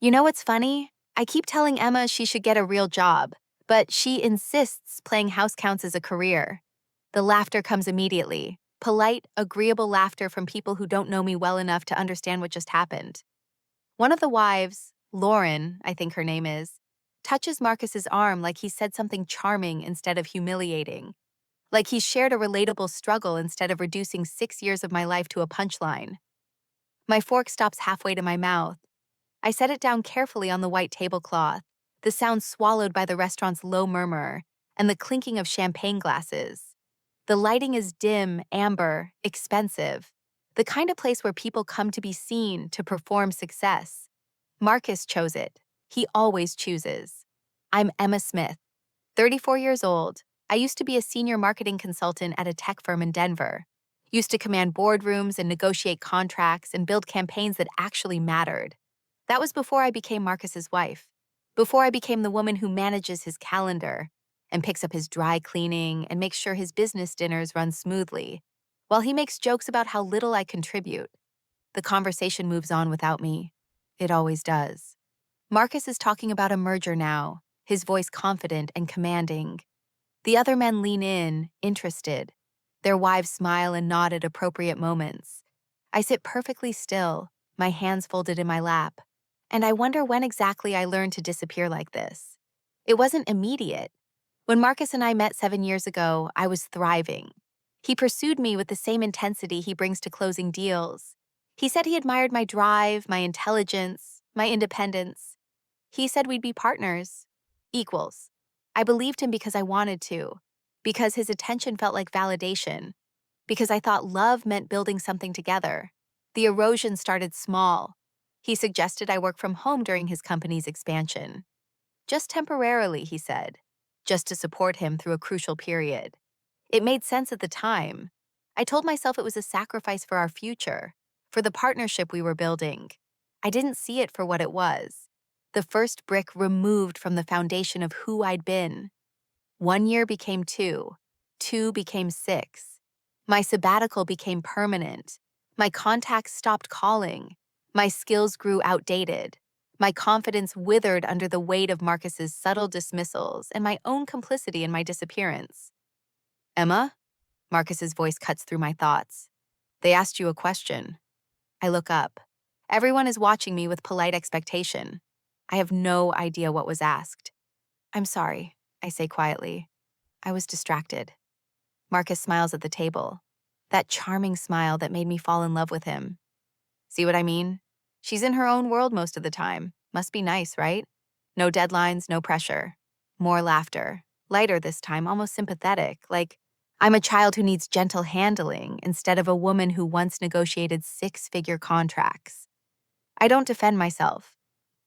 You know what's funny? I keep telling Emma she should get a real job, but she insists playing house counts as a career. The laughter comes immediately. Polite, agreeable laughter from people who don't know me well enough to understand what just happened. One of the wives, Lauren, I think her name is, touches Marcus's arm like he said something charming instead of humiliating, like he shared a relatable struggle instead of reducing 6 years of my life to a punchline. My fork stops halfway to my mouth. I set it down carefully on the white tablecloth, the sound swallowed by the restaurant's low murmur and the clinking of champagne glasses. The lighting is dim, amber, expensive, the kind of place where people come to be seen, to perform success. Marcus chose it. He always chooses. I'm Emma Smith, 34 years old. I used to be a senior marketing consultant at a tech firm in Denver. Used to command boardrooms and negotiate contracts and build campaigns that actually mattered. That was before I became Marcus's wife, before I became the woman who manages his calendar and picks up his dry cleaning and makes sure his business dinners run smoothly, while he makes jokes about how little I contribute. The conversation moves on without me. It always does. Marcus is talking about a merger now, his voice confident and commanding. The other men lean in, interested. Their wives smile and nod at appropriate moments. I sit perfectly still, my hands folded in my lap, and I wonder when exactly I learned to disappear like this. It wasn't immediate. When Marcus and I met 7 years ago, I was thriving. He pursued me with the same intensity he brings to closing deals. He said he admired my drive, my intelligence, my independence. He said we'd be partners, equals. I believed him because I wanted to, because his attention felt like validation, because I thought love meant building something together. The erosion started small. He suggested I work from home during his company's expansion. Just temporarily, he said, just to support him through a crucial period. It made sense at the time. I told myself it was a sacrifice for our future, for the partnership we were building. I didn't see it for what it was. The first brick removed from the foundation of who I'd been. 1 year became two. Two became six. My sabbatical became permanent. My contacts stopped calling. My skills grew outdated. My confidence withered under the weight of Marcus's subtle dismissals and my own complicity in my disappearance. Emma? Marcus's voice cuts through my thoughts. They asked you a question. I look up. Everyone is watching me with polite expectation. I have no idea what was asked. I'm sorry, I say quietly. I was distracted. Marcus smiles at the table. That charming smile that made me fall in love with him. See what I mean? She's in her own world most of the time. Must be nice, right? No deadlines, no pressure. More laughter. Lighter this time, almost sympathetic, like I'm a child who needs gentle handling instead of a woman who once negotiated six-figure contracts. I don't defend myself.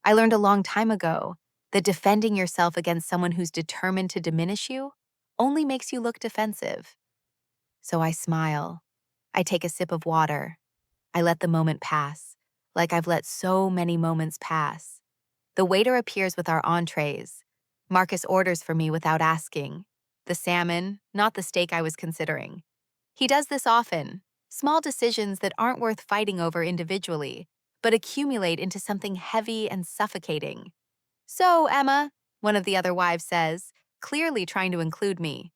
I learned a long time ago that defending yourself against someone who's determined to diminish you only makes you look defensive. So I smile. I take a sip of water. I let the moment pass, like I've let so many moments pass. The waiter appears with our entrees. Marcus orders for me without asking. The salmon, not the steak I was considering. He does this often. Small decisions that aren't worth fighting over individually, but accumulate into something heavy and suffocating. So, Emma, one of the other wives says, clearly trying to include me.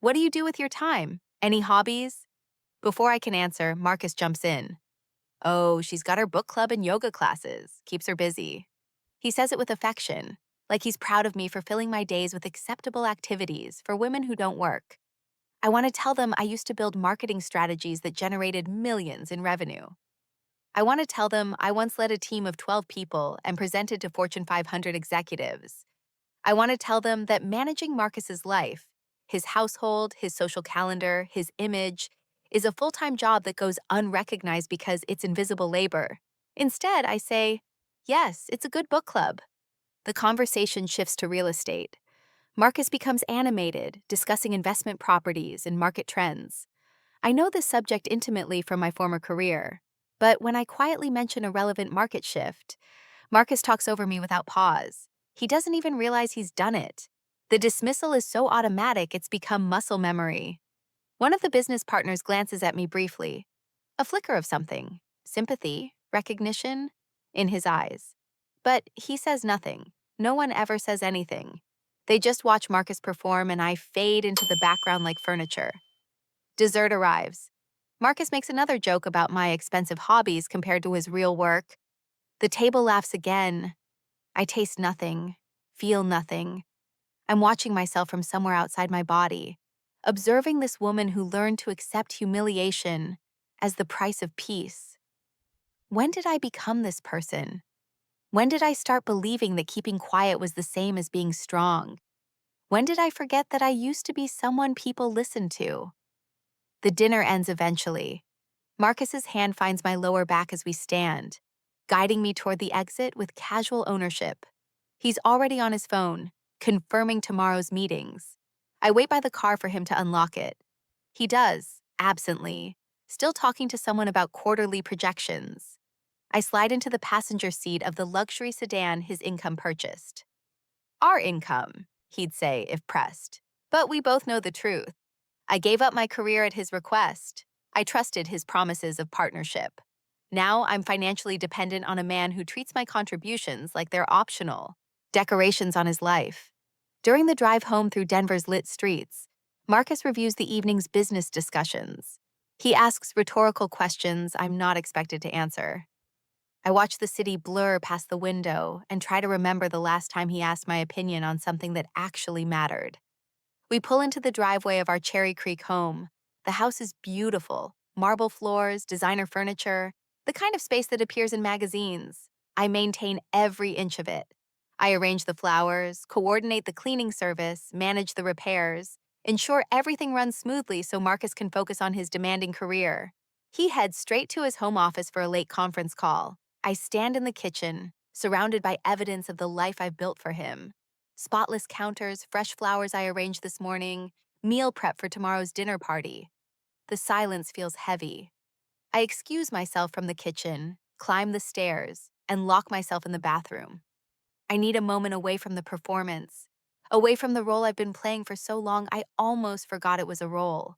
What do you do with your time? Any hobbies? Before I can answer, Marcus jumps in. Oh, she's got her book club and yoga classes. Keeps her busy. He says it with affection, like he's proud of me for filling my days with acceptable activities for women who don't work. I want to tell them I used to build marketing strategies that generated millions in revenue. I want to tell them I once led a team of 12 people and presented to Fortune 500 executives. I want to tell them that managing Marcus's life, his household, his social calendar, his image, is a full-time job that goes unrecognized because it's invisible labor. Instead, I say, yes, it's a good book club. The conversation shifts to real estate. Marcus becomes animated, discussing investment properties and market trends. I know this subject intimately from my former career, but when I quietly mention a relevant market shift, Marcus talks over me without pause. He doesn't even realize he's done it. The dismissal is so automatic it's become muscle memory. One of the business partners glances at me briefly, a flicker of something, sympathy, recognition, in his eyes. But he says nothing. No one ever says anything. They just watch Marcus perform, and I fade into the background like furniture. Dessert arrives. Marcus makes another joke about my expensive hobbies compared to his real work. The table laughs again. I taste nothing, feel nothing. I'm watching myself from somewhere outside my body, observing this woman who learned to accept humiliation as the price of peace. When did I become this person? When did I start believing that keeping quiet was the same as being strong? When did I forget that I used to be someone people listened to? The dinner ends eventually. Marcus's hand finds my lower back as we stand, guiding me toward the exit with casual ownership. He's already on his phone, confirming tomorrow's meetings. I wait by the car for him to unlock it. He does, absently, still talking to someone about quarterly projections. I slide into the passenger seat of the luxury sedan his income purchased. Our income, he'd say if pressed. But we both know the truth. I gave up my career at his request. I trusted his promises of partnership. Now I'm financially dependent on a man who treats my contributions like they're optional, decorations on his life. During the drive home through Denver's lit streets, Marcus reviews the evening's business discussions. He asks rhetorical questions I'm not expected to answer. I watch the city blur past the window and try to remember the last time he asked my opinion on something that actually mattered. We pull into the driveway of our Cherry Creek home. The house is beautiful, marble floors, designer furniture, the kind of space that appears in magazines. I maintain every inch of it. I arrange the flowers, coordinate the cleaning service, manage the repairs, ensure everything runs smoothly so Marcus can focus on his demanding career. He heads straight to his home office for a late conference call. I stand in the kitchen, surrounded by evidence of the life I've built for him. Spotless counters, fresh flowers I arranged this morning, meal prep for tomorrow's dinner party. The silence feels heavy. I excuse myself from the kitchen, climb the stairs, and lock myself in the bathroom. I need a moment away from the performance, away from the role I've been playing for so long I almost forgot it was a role.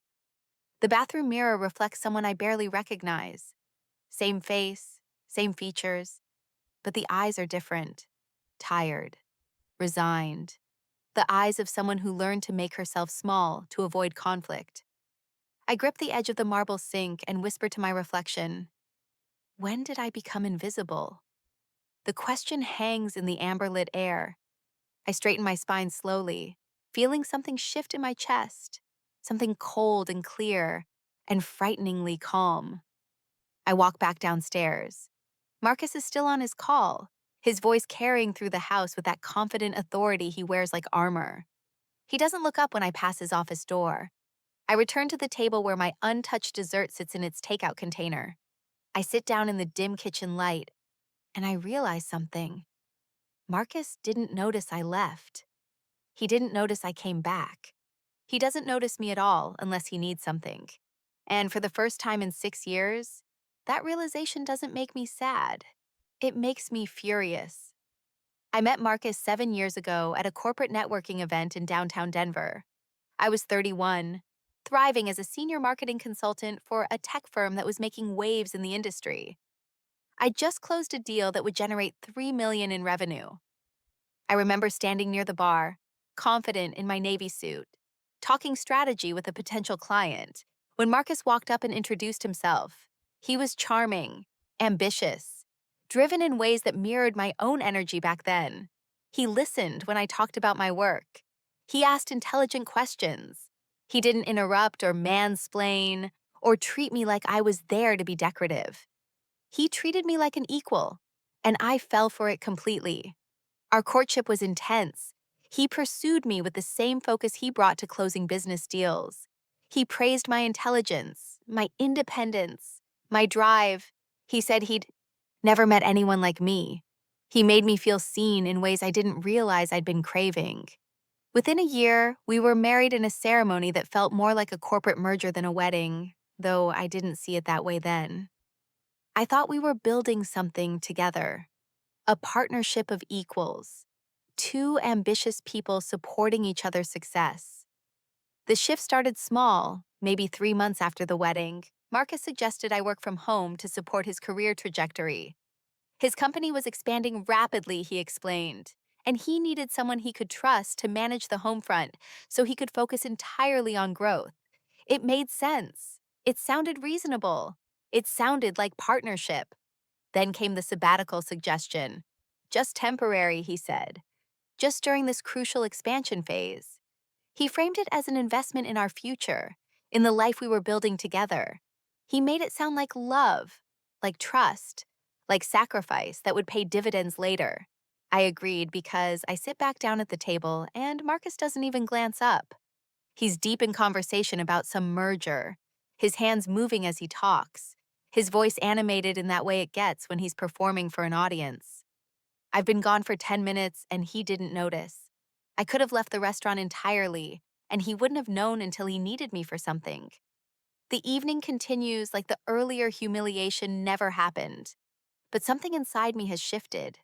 The bathroom mirror reflects someone I barely recognize. Same face, same features, but the eyes are different. Tired, resigned. The eyes of someone who learned to make herself small to avoid conflict. I grip the edge of the marble sink and whisper to my reflection, when did I become invisible? The question hangs in the amber-lit air. I straighten my spine slowly, feeling something shift in my chest, something cold and clear, and frighteningly calm. I walk back downstairs. Marcus is still on his call, his voice carrying through the house with that confident authority he wears like armor. He doesn't look up when I pass his office door. I return to the table where my untouched dessert sits in its takeout container. I sit down in the dim kitchen light, and I realize something. Marcus didn't notice I left. He didn't notice I came back. He doesn't notice me at all unless he needs something. And for the first time in 6 years, that realization doesn't make me sad. It makes me furious. I met Marcus 7 years ago at a corporate networking event in downtown Denver. I was 31, thriving as a senior marketing consultant for a tech firm that was making waves in the industry. I just closed a deal that would generate $3 million in revenue. I remember standing near the bar, confident in my Navy suit, talking strategy with a potential client, when Marcus walked up and introduced himself. He was charming, ambitious, driven in ways that mirrored my own energy back then. He listened when I talked about my work. He asked intelligent questions. He didn't interrupt or mansplain or treat me like I was there to be decorative. He treated me like an equal, and I fell for it completely. Our courtship was intense. He pursued me with the same focus he brought to closing business deals. He praised my intelligence, my independence, my drive. He said he'd never met anyone like me. He made me feel seen in ways I didn't realize I'd been craving. Within a year, we were married in a ceremony that felt more like a corporate merger than a wedding, though I didn't see it that way then. I thought we were building something together, a partnership of equals, two ambitious people supporting each other's success. The shift started small, maybe 3 months after the wedding. Marcus suggested I work from home to support his career trajectory. His company was expanding rapidly, he explained, and he needed someone he could trust to manage the home front so he could focus entirely on growth. It made sense. It sounded reasonable. It sounded like partnership. Then came the sabbatical suggestion. Just temporary, he said. Just during this crucial expansion phase. He framed it as an investment in our future, in the life we were building together. He made it sound like love, like trust, like sacrifice that would pay dividends later. I agreed because I sit back down at the table and Marcus doesn't even glance up. He's deep in conversation about some merger, his hands moving as he talks, his voice animated in that way it gets when he's performing for an audience. I've been gone for 10 minutes and he didn't notice. I could have left the restaurant entirely, and he wouldn't have known until he needed me for something. The evening continues like the earlier humiliation never happened. But something inside me has shifted.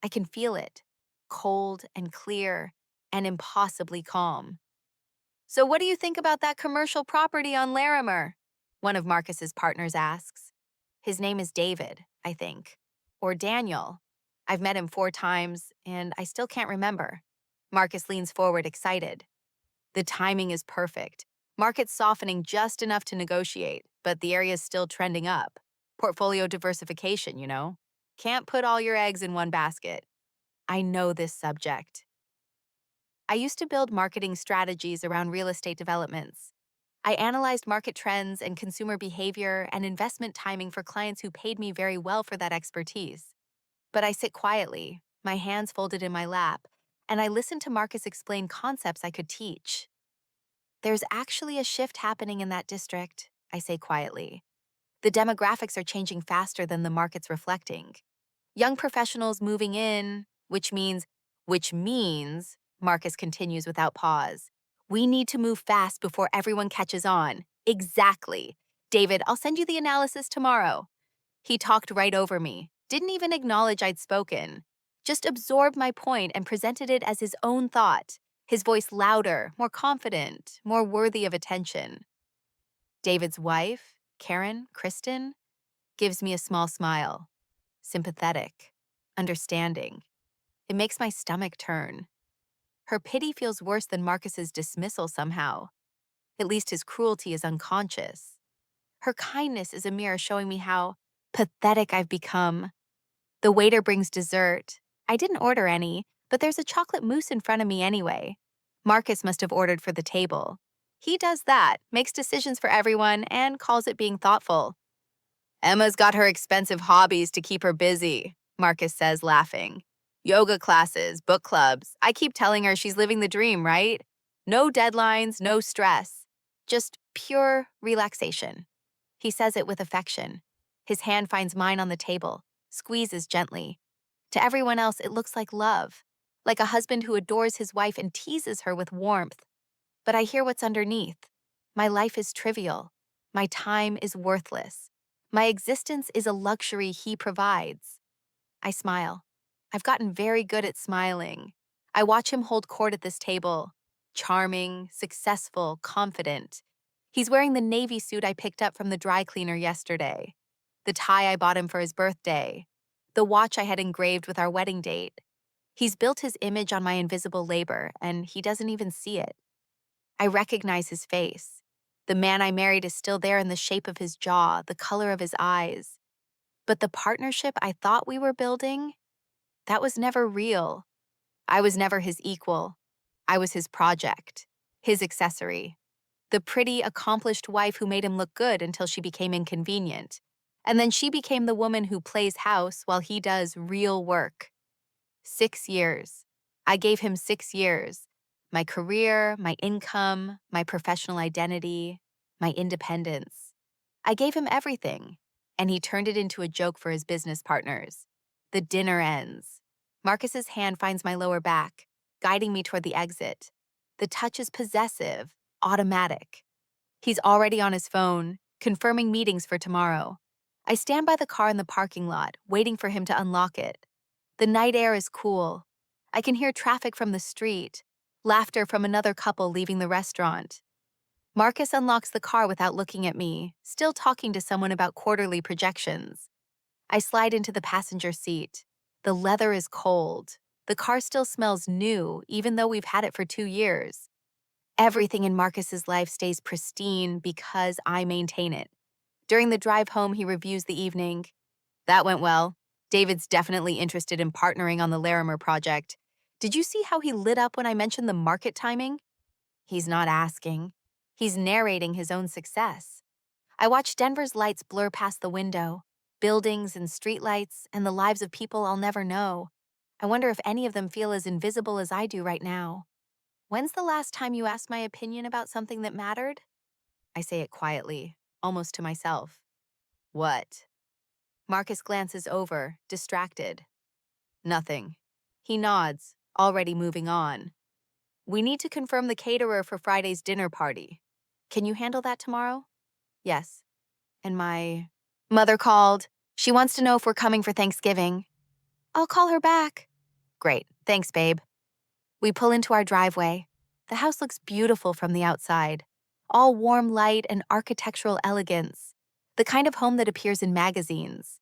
I can feel it, cold and clear and impossibly calm. So what do you think about that commercial property on Larimer? One of Marcus's partners asks. His name is David, I think. Or Daniel. I've met him 4 times, and I still can't remember. Marcus leans forward, excited. The timing is perfect. Market's softening just enough to negotiate, but the area's still trending up. Portfolio diversification, you know? Can't put all your eggs in one basket. I know this subject. I used to build marketing strategies around real estate developments. I analyzed market trends and consumer behavior and investment timing for clients who paid me very well for that expertise. But I sit quietly, my hands folded in my lap, and I listen to Marcus explain concepts I could teach. There's actually a shift happening in that district, I say quietly. The demographics are changing faster than the market's reflecting. Young professionals moving in, which means, Marcus continues without pause. We need to move fast before everyone catches on. Exactly. David, I'll send you the analysis tomorrow. He talked right over me, didn't even acknowledge I'd spoken. Just absorbed my point and presented it as his own thought, his voice louder, more confident, more worthy of attention. David's wife, Kristen, gives me a small smile. Sympathetic, understanding. It makes my stomach turn. Her pity feels worse than Marcus's dismissal somehow. At least his cruelty is unconscious. Her kindness is a mirror showing me how pathetic I've become. The waiter brings dessert. I didn't order any, but there's a chocolate mousse in front of me anyway. Marcus must have ordered for the table. He does that, makes decisions for everyone, and calls it being thoughtful. Emma's got her expensive hobbies to keep her busy, Marcus says, laughing. Yoga classes, book clubs. I keep telling her she's living the dream, right? No deadlines, no stress. Just pure relaxation. He says it with affection. His hand finds mine on the table, squeezes gently. To everyone else, it looks like love, like a husband who adores his wife and teases her with warmth. But I hear what's underneath. My life is trivial. My time is worthless. My existence is a luxury he provides. I smile. I've gotten very good at smiling. I watch him hold court at this table. Charming, successful, confident. He's wearing the navy suit I picked up from the dry cleaner yesterday. The tie I bought him for his birthday. The watch I had engraved with our wedding date. He's built his image on my invisible labor, and he doesn't even see it. I recognize his face. The man I married is still there in the shape of his jaw, the color of his eyes. But the partnership I thought we were building, that was never real. I was never his equal. I was his project, his accessory. The pretty, accomplished wife who made him look good until she became inconvenient. And then she became the woman who plays house while he does real work. 6 years. I gave him 6 years. My career, my income, my professional identity, my independence. I gave him everything, and he turned it into a joke for his business partners. The dinner ends. Marcus's hand finds my lower back, guiding me toward the exit. The touch is possessive, automatic. He's already on his phone, confirming meetings for tomorrow. I stand by the car in the parking lot, waiting for him to unlock it. The night air is cool. I can hear traffic from the street, laughter from another couple leaving the restaurant. Marcus unlocks the car without looking at me, still talking to someone about quarterly projections. I slide into the passenger seat. The leather is cold. The car still smells new, even though we've had it for 2 years. Everything in Marcus's life stays pristine because I maintain it. During the drive home, he reviews the evening. That went well. David's definitely interested in partnering on the Larimer project. Did you see how he lit up when I mentioned the market timing? He's not asking. He's narrating his own success. I watch Denver's lights blur past the window, buildings and streetlights, and the lives of people I'll never know. I wonder if any of them feel as invisible as I do right now. When's the last time you asked my opinion about something that mattered? I say it quietly, almost to myself. What? Marcus glances over, distracted. Nothing. He nods, already moving on. We need to confirm the caterer for Friday's dinner party. Can you handle that tomorrow? Yes. And my mother called. She wants to know if we're coming for Thanksgiving. I'll call her back. Great. Thanks, babe. We pull into our driveway. The house looks beautiful from the outside. All warm light and architectural elegance. The kind of home that appears in magazines.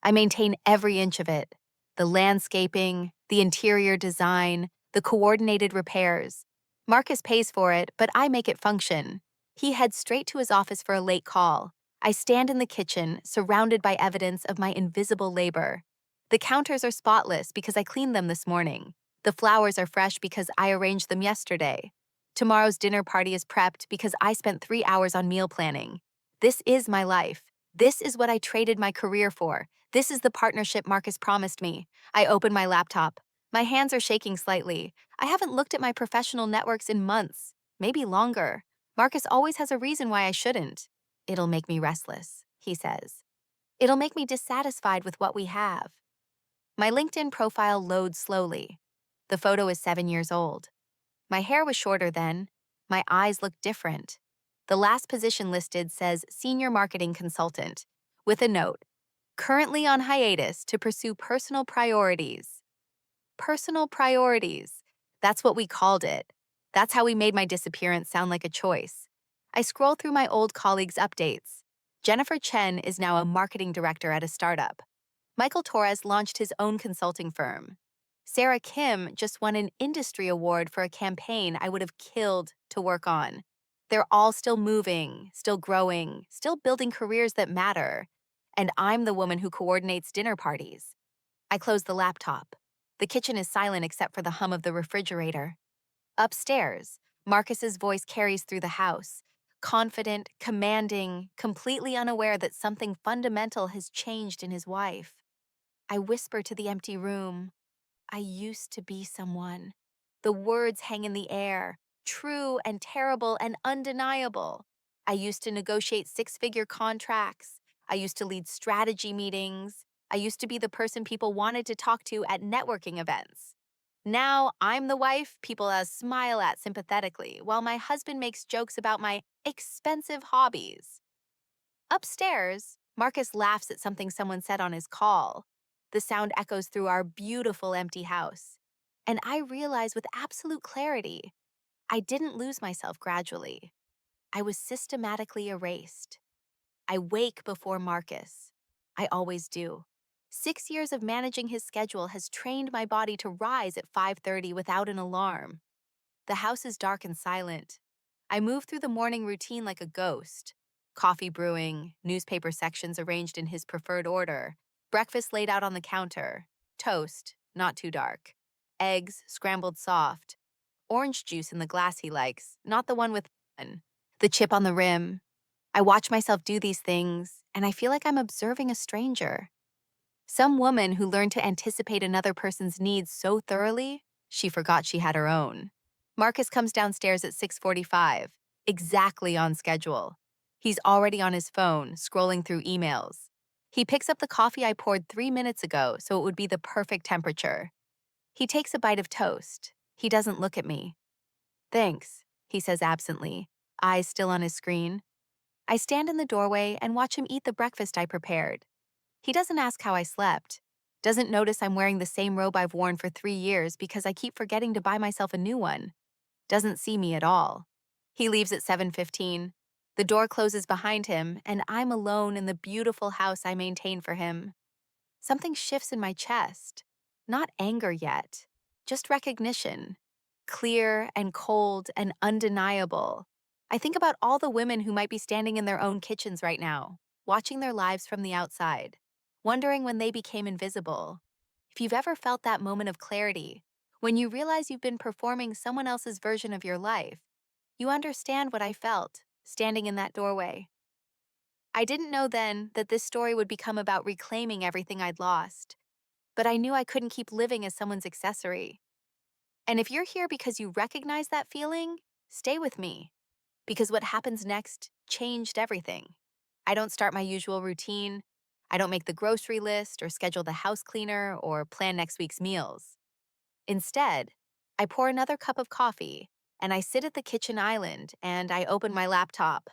I maintain every inch of it. The landscaping, the interior design, the coordinated repairs. Marcus pays for it, but I make it function. He heads straight to his office for a late call. I stand in the kitchen, surrounded by evidence of my invisible labor. The counters are spotless because I cleaned them this morning. The flowers are fresh because I arranged them yesterday. Tomorrow's dinner party is prepped because I spent 3 hours on meal planning. This is my life. This is what I traded my career for. This is the partnership Marcus promised me. I open my laptop. My hands are shaking slightly. I haven't looked at my professional networks in months, maybe longer. Marcus always has a reason why I shouldn't. It'll make me restless, he says. It'll make me dissatisfied with what we have. My LinkedIn profile loads slowly. The photo is 7 years old. My hair was shorter then. My eyes look different. The last position listed says Senior Marketing Consultant, with a note, currently on hiatus to pursue personal priorities. Personal priorities. That's what we called it. That's how we made my disappearance sound like a choice. I scroll through my old colleagues' updates. Jennifer Chen is now a marketing director at a startup. Michael Torres launched his own consulting firm. Sarah Kim just won an industry award for a campaign I would have killed to work on. They're all still moving, still growing, still building careers that matter. And I'm the woman who coordinates dinner parties. I close the laptop. The kitchen is silent except for the hum of the refrigerator. Upstairs, Marcus's voice carries through the house, confident, commanding, completely unaware that something fundamental has changed in his wife. I whisper to the empty room, I used to be someone. The words hang in the air, true and terrible and undeniable. I used to negotiate six-figure contracts. I used to lead strategy meetings. I used to be the person people wanted to talk to at networking events. Now I'm the wife people smile at sympathetically, while my husband makes jokes about my expensive hobbies. Upstairs, Marcus laughs at something someone said on his call. The sound echoes through our beautiful empty house. And I realize with absolute clarity, I didn't lose myself gradually. I was systematically erased. I wake before Marcus. I always do. 6 years of managing his schedule has trained my body to rise at 5:30 without an alarm. The house is dark and silent. I move through the morning routine like a ghost. Coffee brewing, newspaper sections arranged in his preferred order, breakfast laid out on the counter, toast, not too dark, eggs scrambled soft, orange juice in the glass he likes, not the one with the chip on the rim. I watch myself do these things, and I feel like I'm observing a stranger. Some woman who learned to anticipate another person's needs so thoroughly, she forgot she had her own. Marcus comes downstairs at 6:45, exactly on schedule. He's already on his phone, scrolling through emails. He picks up the coffee I poured 3 minutes ago so it would be the perfect temperature. He takes a bite of toast. He doesn't look at me. Thanks, he says absently, eyes still on his screen. I stand in the doorway and watch him eat the breakfast I prepared. He doesn't ask how I slept, doesn't notice I'm wearing the same robe I've worn for 3 years because I keep forgetting to buy myself a new one, doesn't see me at all. He leaves at 7:15. The door closes behind him, and I'm alone in the beautiful house I maintain for him. something shifts in my chest. Not anger yet, just recognition. Clear and cold and undeniable. I think about all the women who might be standing in their own kitchens right now, watching their lives from the outside, wondering when they became invisible. If you've ever felt that moment of clarity, when you realize you've been performing someone else's version of your life, you understand what I felt standing in that doorway. I didn't know then that this story would become about reclaiming everything I'd lost, but I knew I couldn't keep living as someone's accessory. And if you're here because you recognize that feeling, stay with me, because what happens next changed everything. I don't start my usual routine. I don't make the grocery list or schedule the house cleaner or plan next week's meals. Instead, I pour another cup of coffee and I sit at the kitchen island and I open my laptop.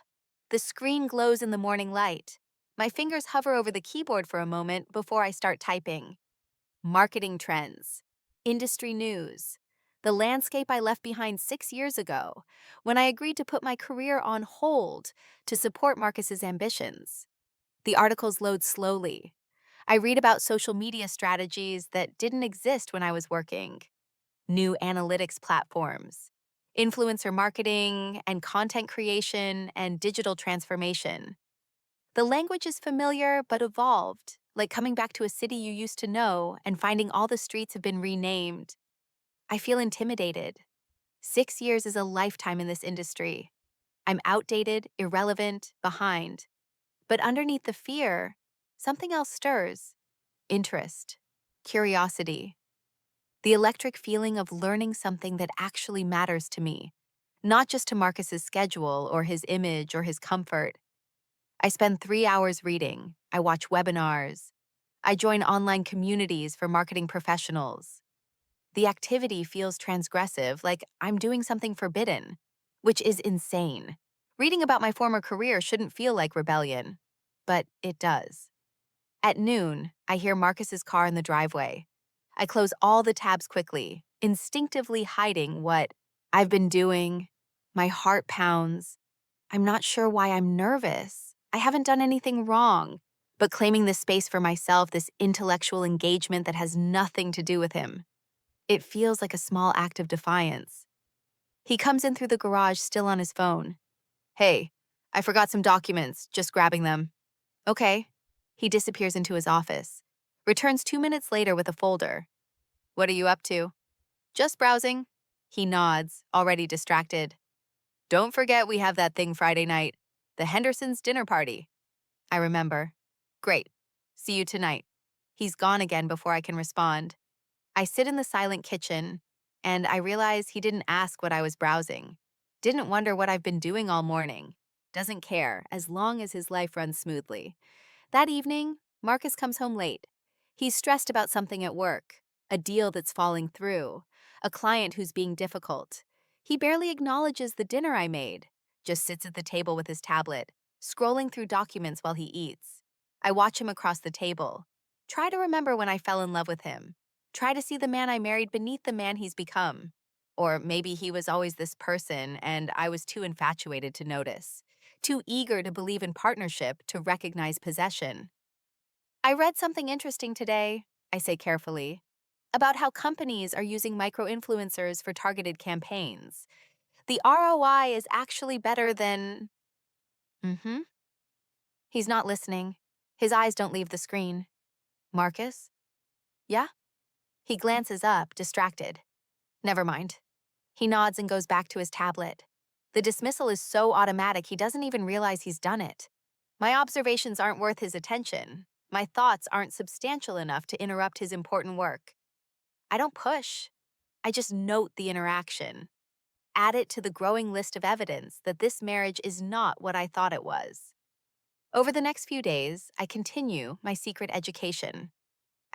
The screen glows in the morning light. My fingers hover over the keyboard for a moment before I start typing. Marketing trends, industry news, the landscape I left behind 6 years ago when I agreed to put my career on hold to support Marcus's ambitions. The articles load slowly. I read about social media strategies that didn't exist when I was working, new analytics platforms, influencer marketing and content creation and digital transformation. The language is familiar but evolved, like coming back to a city you used to know and finding all the streets have been renamed. I feel intimidated. 6 years is a lifetime in this industry. I'm outdated, irrelevant, behind. But underneath the fear, something else stirs: interest, curiosity, the electric feeling of learning something that actually matters to me, not just to Marcus's schedule or his image or his comfort. I spend 3 hours reading. I watch webinars. I join online communities for marketing professionals. The activity feels transgressive, like I'm doing something forbidden, which is insane. Reading about my former career shouldn't feel like rebellion, but it does. At noon, I hear Marcus's car in the driveway. I close all the tabs quickly, instinctively hiding what I've been doing. My heart pounds. I'm not sure why I'm nervous. I haven't done anything wrong, but claiming this space for myself, this intellectual engagement that has nothing to do with him. It feels like a small act of defiance. He comes in through the garage, still on his phone. Hey, I forgot some documents, just grabbing them. Okay. He disappears into his office, returns 2 minutes later with a folder. What are you up to? Just browsing. He nods, already distracted. Don't forget we have that thing Friday night, the Hendersons' dinner party. I remember. Great. See you tonight. He's gone again before I can respond. I sit in the silent kitchen, and I realize he didn't ask what I was browsing. Didn't wonder what I've been doing all morning. Doesn't care, as long as his life runs smoothly. That evening, Marcus comes home late. He's stressed about something at work, a deal that's falling through, a client who's being difficult. He barely acknowledges the dinner I made, just sits at the table with his tablet, scrolling through documents while he eats. I watch him across the table. Try to remember when I fell in love with him. Try to see the man I married beneath the man he's become. Or maybe he was always this person and I was too infatuated to notice, too eager to believe in partnership to recognize possession. I read something interesting today, I say carefully, about how companies are using micro-influencers for targeted campaigns. The ROI is actually better than... Mm-hmm. He's not listening. His eyes don't leave the screen. Marcus? Yeah? He glances up, distracted. Never mind. He nods and goes back to his tablet. The dismissal is so automatic he doesn't even realize he's done it. My observations aren't worth his attention. My thoughts aren't substantial enough to interrupt his important work. I don't push. I just note the interaction. Add it to the growing list of evidence that this marriage is not what I thought it was. Over the next few days, I continue my secret education.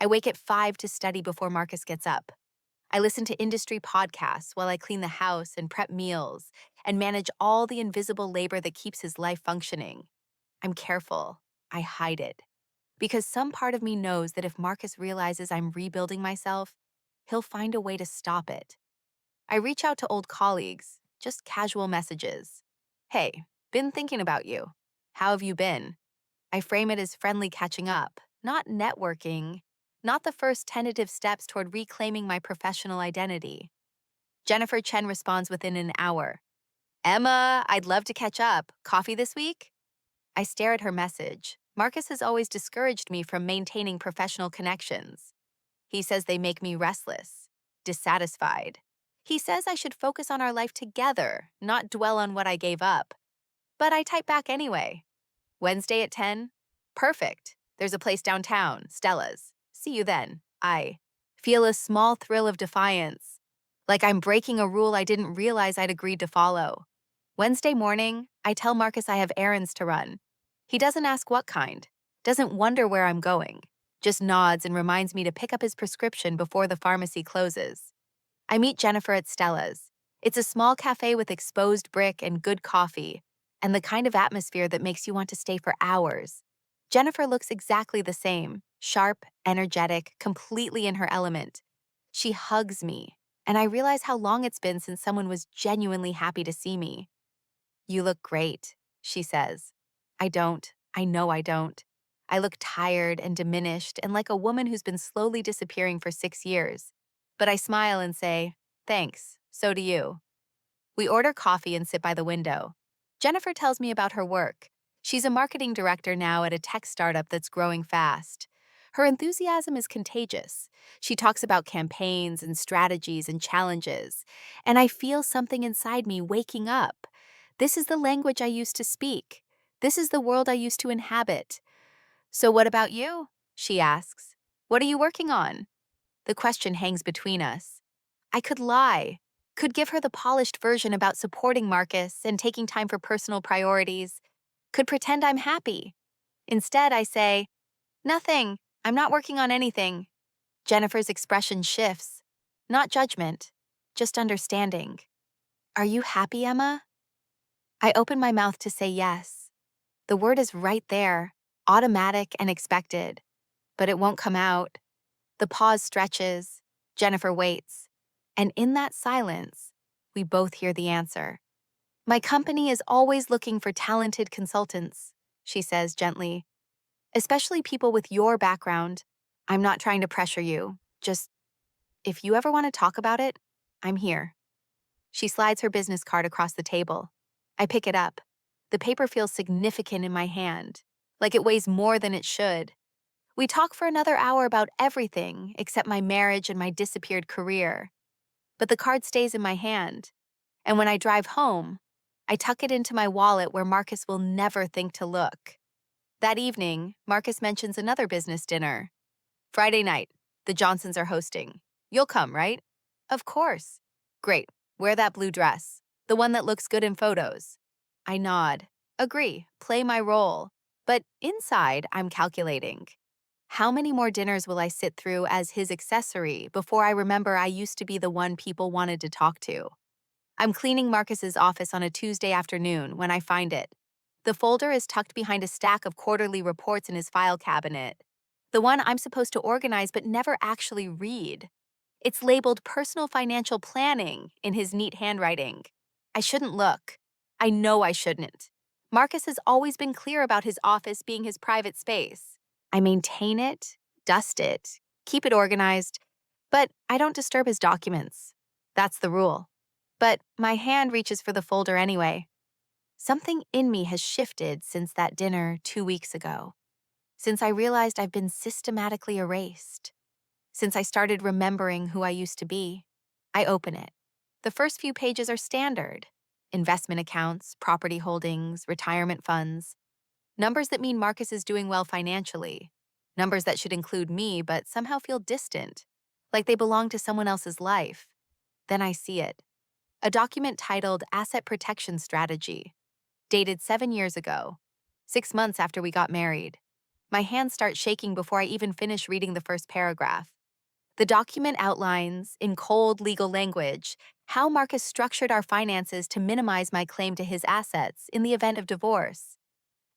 I wake at 5 to study before Marcus gets up. I listen to industry podcasts while I clean the house and prep meals and manage all the invisible labor that keeps his life functioning. I'm careful. I hide it. Because some part of me knows that if Marcus realizes I'm rebuilding myself, he'll find a way to stop it. I reach out to old colleagues, just casual messages. Hey, been thinking about you. How have you been? I frame it as friendly catching up, not networking. not the first tentative steps toward reclaiming my professional identity. Jennifer Chen responds within an hour. Emma, I'd love to catch up. Coffee this week? I stare at her message. Marcus has always discouraged me from maintaining professional connections. He says they make me restless, dissatisfied. He says I should focus on our life together, not dwell on what I gave up. But I type back anyway. Wednesday at 10? Perfect. There's a place downtown, Stella's. See you then. I feel a small thrill of defiance, like I'm breaking a rule I didn't realize I'd agreed to follow. Wednesday morning, I tell Marcus I have errands to run. He doesn't ask what kind, doesn't wonder where I'm going, just nods and reminds me to pick up his prescription before the pharmacy closes. I meet Jennifer at Stella's. It's a small cafe with exposed brick and good coffee, and the kind of atmosphere that makes you want to stay for hours. Jennifer looks exactly the same, sharp, energetic, completely in her element. She hugs me, and I realize how long it's been since someone was genuinely happy to see me. You look great, she says. I don't. I know I don't. I look tired and diminished and like a woman who's been slowly disappearing for 6 years. But I smile and say, thanks, so do you. We order coffee and sit by the window. Jennifer tells me about her work. She's a marketing director now at a tech startup that's growing fast. Her enthusiasm is contagious. She talks about campaigns and strategies and challenges, and I feel something inside me waking up. This is the language I used to speak. This is the world I used to inhabit. So what about you? She asks. What are you working on? The question hangs between us. I could lie, could give her the polished version about supporting Marcus and taking time for personal priorities, could pretend I'm happy. Instead, I say, nothing, I'm not working on anything. Jennifer's expression shifts. Not judgment, just understanding. Are you happy, Emma? I open my mouth to say yes. The word is right there, automatic and expected, but it won't come out. The pause stretches. Jennifer waits. And in that silence, we both hear the answer. My company is always looking for talented consultants, she says gently, especially people with your background. I'm not trying to pressure you. Just, if you ever want to talk about it, I'm here. She slides her business card across the table. I pick it up. The paper feels significant in my hand, like it weighs more than it should. We talk for another hour about everything except my marriage and my disappeared career. But the card stays in my hand, and when I drive home, I tuck it into my wallet where Marcus will never think to look. That evening, Marcus mentions another business dinner. Friday night, the Johnsons are hosting. You'll come, right? Of course. Great. Wear that blue dress, the one that looks good in photos. I nod. Agree. Play my role. But inside, I'm calculating. How many more dinners will I sit through as his accessory before I remember I used to be the one people wanted to talk to? I'm cleaning Marcus's office on a Tuesday afternoon when I find it. The folder is tucked behind a stack of quarterly reports in his file cabinet, the one I'm supposed to organize but never actually read. It's labeled Personal Financial Planning in his neat handwriting. I shouldn't look. I know I shouldn't. Marcus has always been clear about his office being his private space. I maintain it, dust it, keep it organized, but I don't disturb his documents. That's the rule. But my hand reaches for the folder anyway. Something in me has shifted since that dinner 2 weeks ago. Since I realized I've been systematically erased. Since I started remembering who I used to be. I open it. The first few pages are standard. Investment accounts, property holdings, retirement funds. Numbers that mean Marcus is doing well financially. Numbers that should include me but somehow feel distant, like they belong to someone else's life. Then I see it. A document titled Asset Protection Strategy, dated 7 years ago, 6 months after we got married. My hands start shaking before I even finish reading the first paragraph. The document outlines, in cold legal language, how Marcus structured our finances to minimize my claim to his assets in the event of divorce.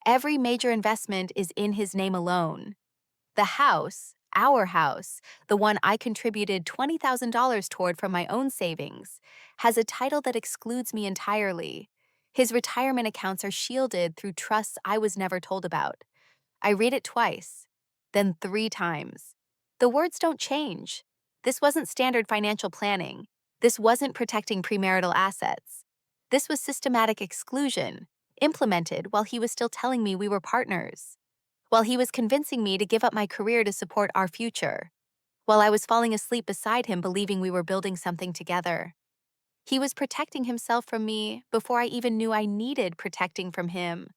Every major investment is in his name alone. The house, our house, the one I contributed $20,000 toward from my own savings, has a title that excludes me entirely. His retirement accounts are shielded through trusts I was never told about. I read it twice, then 3 times. The words don't change. This wasn't standard financial planning. This wasn't protecting premarital assets. This was systematic exclusion, implemented while he was still telling me we were partners, while he was convincing me to give up my career to support our future, while I was falling asleep beside him believing we were building something together. He was protecting himself from me before I even knew I needed protecting from him.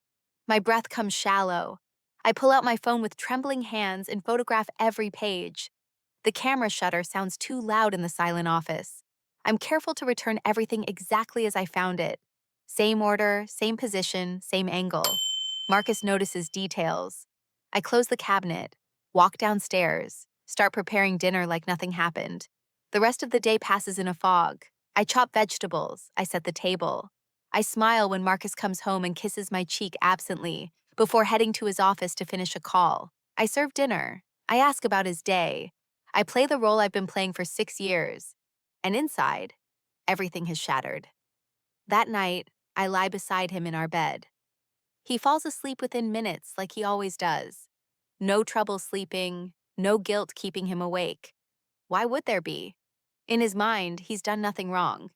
My breath comes shallow. I pull out my phone with trembling hands and photograph every page. The camera shutter sounds too loud in the silent office. I'm careful to return everything exactly as I found it. Same order, same position, same angle. Marcus notices details. I close the cabinet, walk downstairs, start preparing dinner like nothing happened. The rest of the day passes in a fog. I chop vegetables, I set the table. I smile when Marcus comes home and kisses my cheek absently before heading to his office to finish a call. I serve dinner. I ask about his day. I play the role I've been playing for 6 years. And inside, everything has shattered. That night, I lie beside him in our bed. He falls asleep within minutes like he always does. No trouble sleeping, no guilt keeping him awake. Why would there be? In his mind, he's done nothing wrong.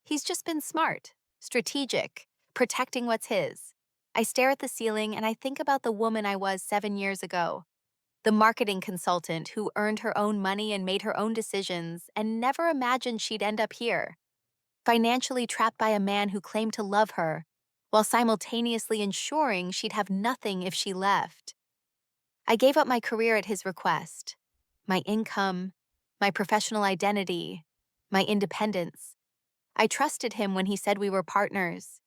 He's just been smart, strategic, protecting what's his. I stare at the ceiling and I think about the woman I was 7 years ago. The marketing consultant who earned her own money and made her own decisions and never imagined she'd end up here, financially trapped by a man who claimed to love her, while simultaneously ensuring she'd have nothing if she left. I gave up my career at his request. My income, my professional identity, my independence. I trusted him when he said we were partners,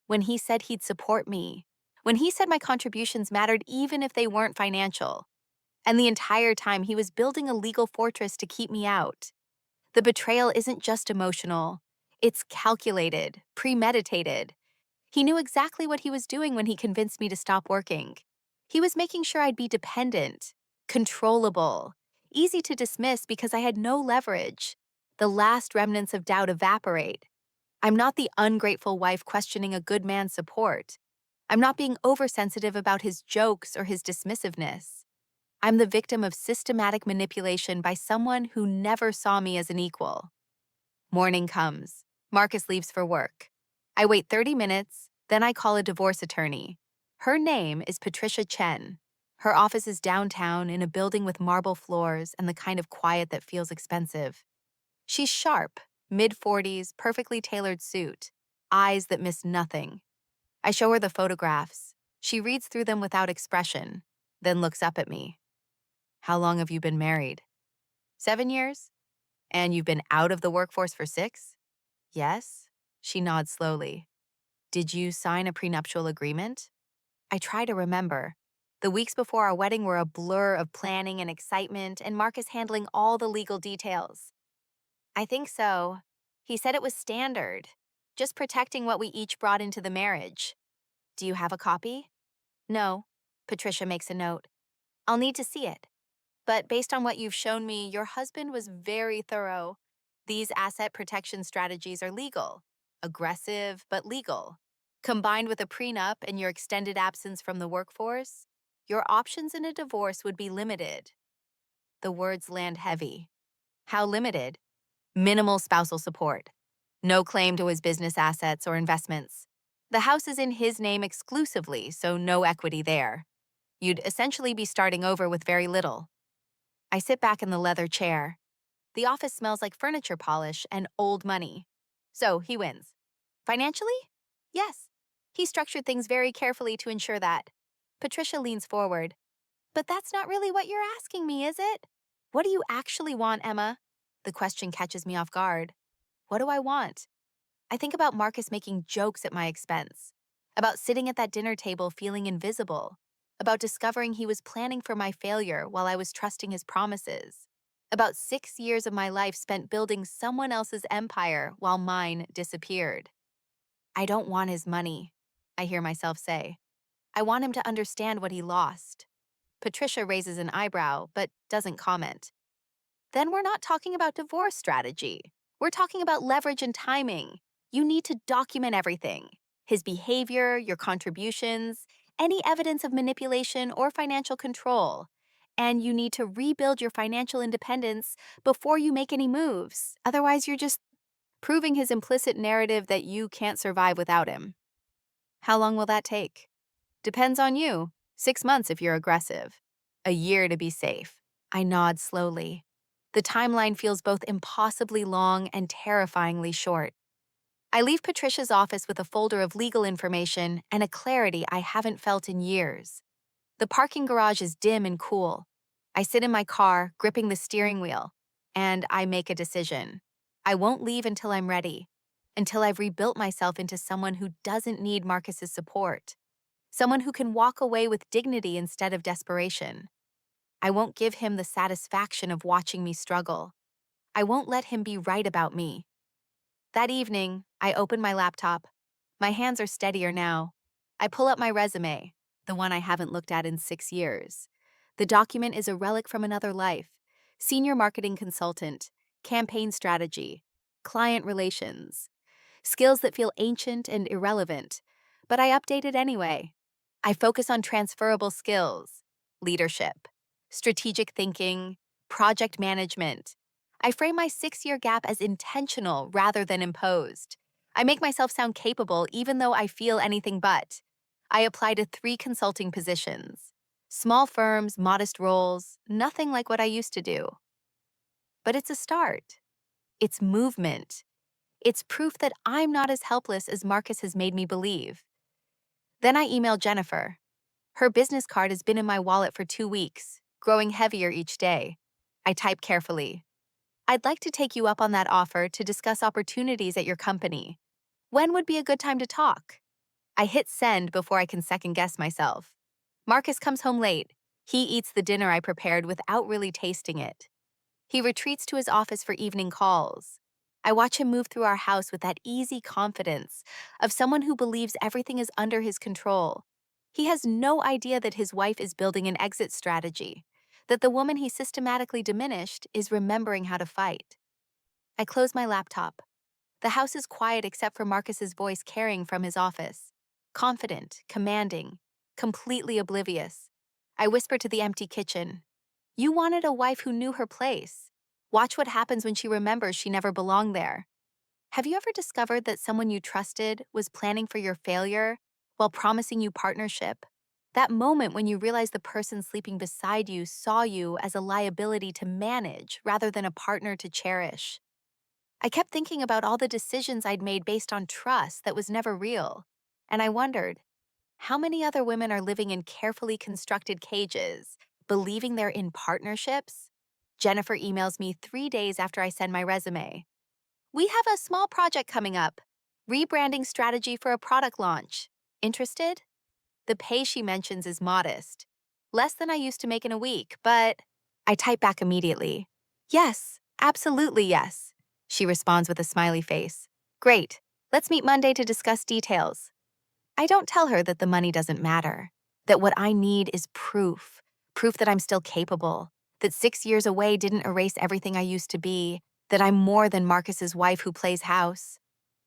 when he said he'd support me, when he said my contributions mattered even if they weren't financial. And the entire time he was building a legal fortress to keep me out. The betrayal isn't just emotional. It's calculated, premeditated. He knew exactly what he was doing when he convinced me to stop working. He was making sure I'd be dependent, controllable, easy to dismiss because I had no leverage. The last remnants of doubt evaporate. I'm not the ungrateful wife questioning a good man's support. I'm not being oversensitive about his jokes or his dismissiveness. I'm the victim of systematic manipulation by someone who never saw me as an equal. Morning comes. Marcus leaves for work. I wait 30 minutes, then I call a divorce attorney. Her name is Patricia Chen. Her office is downtown in a building with marble floors and the kind of quiet that feels expensive. She's sharp, mid-40s, perfectly tailored suit, eyes that miss nothing. I show her the photographs. She reads through them without expression, then looks up at me. How long have you been married? 7 years? And you've been out of the workforce for 6? Yes. She nods slowly. Did you sign a prenuptial agreement? I try to remember. The weeks before our wedding were a blur of planning and excitement, and Marcus handling all the legal details. I think so. He said it was standard, just protecting what we each brought into the marriage. Do you have a copy? No. Patricia makes a note. I'll need to see it. But based on what you've shown me, your husband was very thorough. These asset protection strategies are legal. Aggressive, but legal. Combined with a prenup and your extended absence from the workforce, your options in a divorce would be limited. The words land heavy. How limited? Minimal spousal support. No claim to his business assets or investments. The house is in his name exclusively, so no equity there. You'd essentially be starting over with very little. I sit back in the leather chair. The office smells like furniture polish and old money. So he wins. Financially? Yes. He structured things very carefully to ensure that. Patricia leans forward. But that's not really what you're asking me, is it? What do you actually want, Emma? The question catches me off guard. What do I want? I think about Marcus making jokes at my expense, about sitting at that dinner table feeling invisible, about discovering he was planning for my failure while I was trusting his promises, about 6 years of my life spent building someone else's empire while mine disappeared. I don't want his money, I hear myself say. I want him to understand what he lost. Patricia raises an eyebrow, but doesn't comment. Then we're not talking about divorce strategy. We're talking about leverage and timing. You need to document everything. His behavior, your contributions, any evidence of manipulation or financial control. and you need to rebuild your financial independence before you make any moves. Otherwise, you're just proving his implicit narrative that you can't survive without him. How long will that take? Depends on you. 6 months if you're aggressive. A year to be safe. I nod slowly. The timeline feels both impossibly long and terrifyingly short. I leave Patricia's office with a folder of legal information and a clarity I haven't felt in years. The parking garage is dim and cool. I sit in my car, gripping the steering wheel, and I make a decision. I won't leave until I'm ready, until I've rebuilt myself into someone who doesn't need Marcus's support, someone who can walk away with dignity instead of desperation. I won't give him the satisfaction of watching me struggle. I won't let him be right about me. That evening, I open my laptop. My hands are steadier now. I pull up my resume, the one I haven't looked at in 6 years. The document is a relic from another life. Senior marketing consultant, campaign strategy, client relations. Skills that feel ancient and irrelevant, but I update it anyway. I focus on transferable skills, leadership, strategic thinking, project management. I frame my 6-year gap as intentional rather than imposed. I make myself sound capable even though I feel anything but. I apply to 3 consulting positions. Small firms, modest roles, nothing like what I used to do. But it's a start. It's movement. It's proof that I'm not as helpless as Marcus has made me believe. Then I email Jennifer. Her business card has been in my wallet for 2 weeks, growing heavier each day. I type carefully. I'd like to take you up on that offer to discuss opportunities at your company. When would be a good time to talk? I hit send before I can second guess myself. Marcus comes home late. He eats the dinner I prepared without really tasting it. He retreats to his office for evening calls. I watch him move through our house with that easy confidence of someone who believes everything is under his control. He has no idea that his wife is building an exit strategy, that the woman he systematically diminished is remembering how to fight. I close my laptop. The house is quiet except for Marcus's voice carrying from his office. Confident, commanding, completely oblivious. I whisper to the empty kitchen. You wanted a wife who knew her place. Watch what happens when she remembers she never belonged there. Have you ever discovered that someone you trusted was planning for your failure while promising you partnership? That moment when you realize the person sleeping beside you saw you as a liability to manage rather than a partner to cherish. I kept thinking about all the decisions I'd made based on trust that was never real, and I wondered, how many other women are living in carefully constructed cages, believing they're in partnerships? Jennifer emails me 3 days after I send my resume. We have a small project coming up. Rebranding strategy for a product launch. Interested? The pay she mentions is modest. Less than I used to make in a week, but I type back immediately. Yes, absolutely yes. She responds with a smiley face. Great. Let's meet Monday to discuss details. I don't tell her that the money doesn't matter, that what I need is proof that I'm still capable, that 6 years away didn't erase everything I used to be, that I'm more than Marcus's wife who plays house.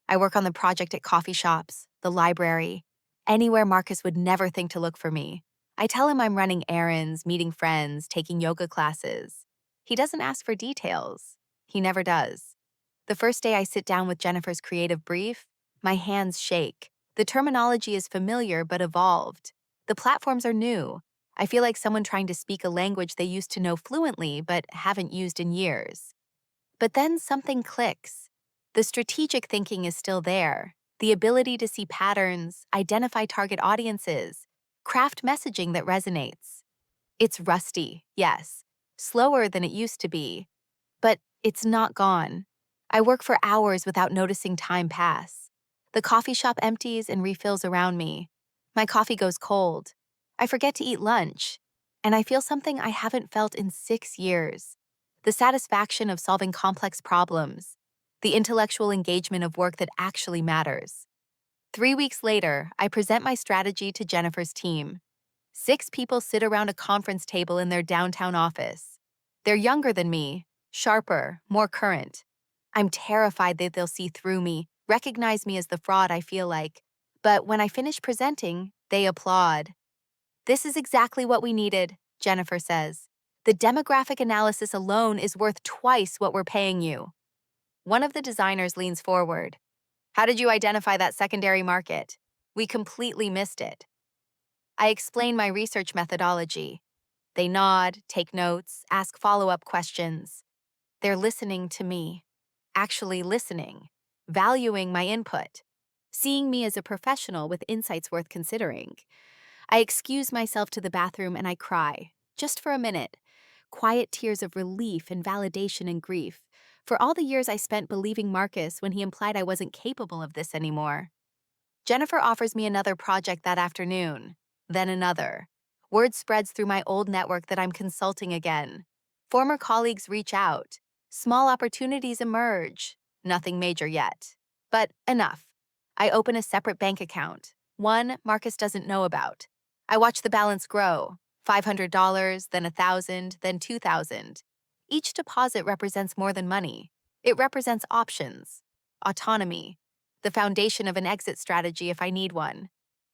I work on the project at coffee shops, the library, anywhere Marcus would never think to look for me. I tell him I'm running errands, meeting friends, taking yoga classes. He doesn't ask for details. He never does. The first day I sit down with Jennifer's creative brief, my hands shake. The terminology is familiar but evolved. The platforms are new. I feel like someone trying to speak a language they used to know fluently but haven't used in years. But then something clicks. The strategic thinking is still there. The ability to see patterns, identify target audiences, craft messaging that resonates. It's rusty, yes, slower than it used to be, but it's not gone. I work for hours without noticing time pass. The coffee shop empties and refills around me. My coffee goes cold. I forget to eat lunch, and I feel something I haven't felt in 6 years. The satisfaction of solving complex problems, the intellectual engagement of work that actually matters. 3 weeks later, I present my strategy to Jennifer's team. 6 people sit around a conference table in their downtown office. They're younger than me, sharper, more current. I'm terrified that they'll see through me, recognize me as the fraud I feel like. But when I finish presenting, they applaud. This is exactly what we needed, Jennifer says. The demographic analysis alone is worth twice what we're paying you. One of the designers leans forward. How did you identify that secondary market? We completely missed it. I explain my research methodology. They nod, take notes, ask follow-up questions. They're listening to me, actually listening, valuing my input, seeing me as a professional with insights worth considering. I excuse myself to the bathroom and I cry, just for a minute. Quiet tears of relief and validation and grief, for all the years I spent believing Marcus when he implied I wasn't capable of this anymore. Jennifer offers me another project that afternoon, then another. Word spreads through my old network that I'm consulting again. Former colleagues reach out. Small opportunities emerge. Nothing major yet. But enough. I open a separate bank account, one Marcus doesn't know about. I watch the balance grow. $500, then $1,000, then $2,000. Each deposit represents more than money. It represents options, autonomy, the foundation of an exit strategy if I need one.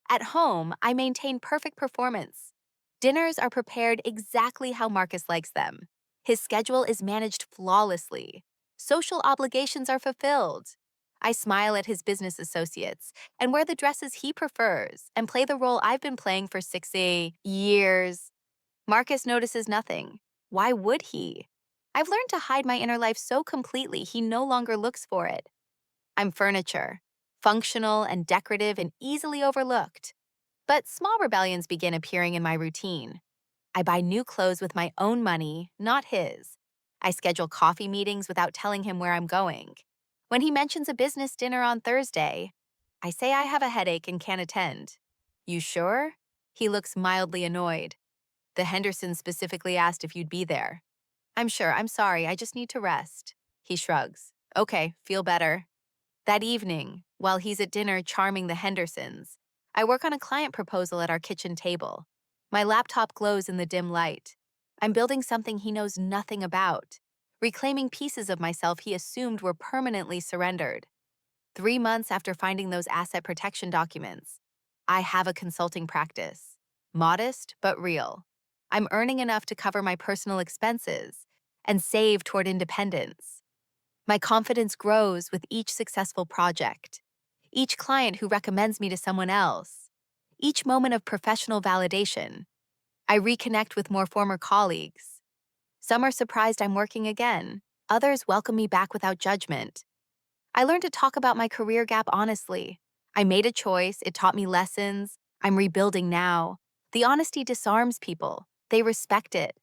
At home, I maintain perfect performance. Dinners are prepared exactly how Marcus likes them. His schedule is managed flawlessly. Social obligations are fulfilled. I smile at his business associates and wear the dresses he prefers and play the role I've been playing for 6 years. Marcus notices nothing. Why would he? I've learned to hide my inner life so completely he no longer looks for it. I'm furniture, functional and decorative and easily overlooked. But small rebellions begin appearing in my routine. I buy new clothes with my own money, not his. I schedule coffee meetings without telling him where I'm going. When he mentions a business dinner on Thursday, I say I have a headache and can't attend. You sure? He looks mildly annoyed. The Hendersons specifically asked if you'd be there. I'm sure, I'm sorry, I just need to rest. He shrugs. Okay, feel better. That evening, while he's at dinner charming the Hendersons, I work on a client proposal at our kitchen table. My laptop glows in the dim light. I'm building something he knows nothing about, reclaiming pieces of myself he assumed were permanently surrendered. 3 months after finding those asset protection documents, I have a consulting practice. Modest, but real. I'm earning enough to cover my personal expenses and save toward independence. My confidence grows with each successful project, each client who recommends me to someone else, each moment of professional validation. I reconnect with more former colleagues. Some are surprised I'm working again. Others welcome me back without judgment. I learned to talk about my career gap honestly. I made a choice, it taught me lessons. I'm rebuilding now. The honesty disarms people. They respect it.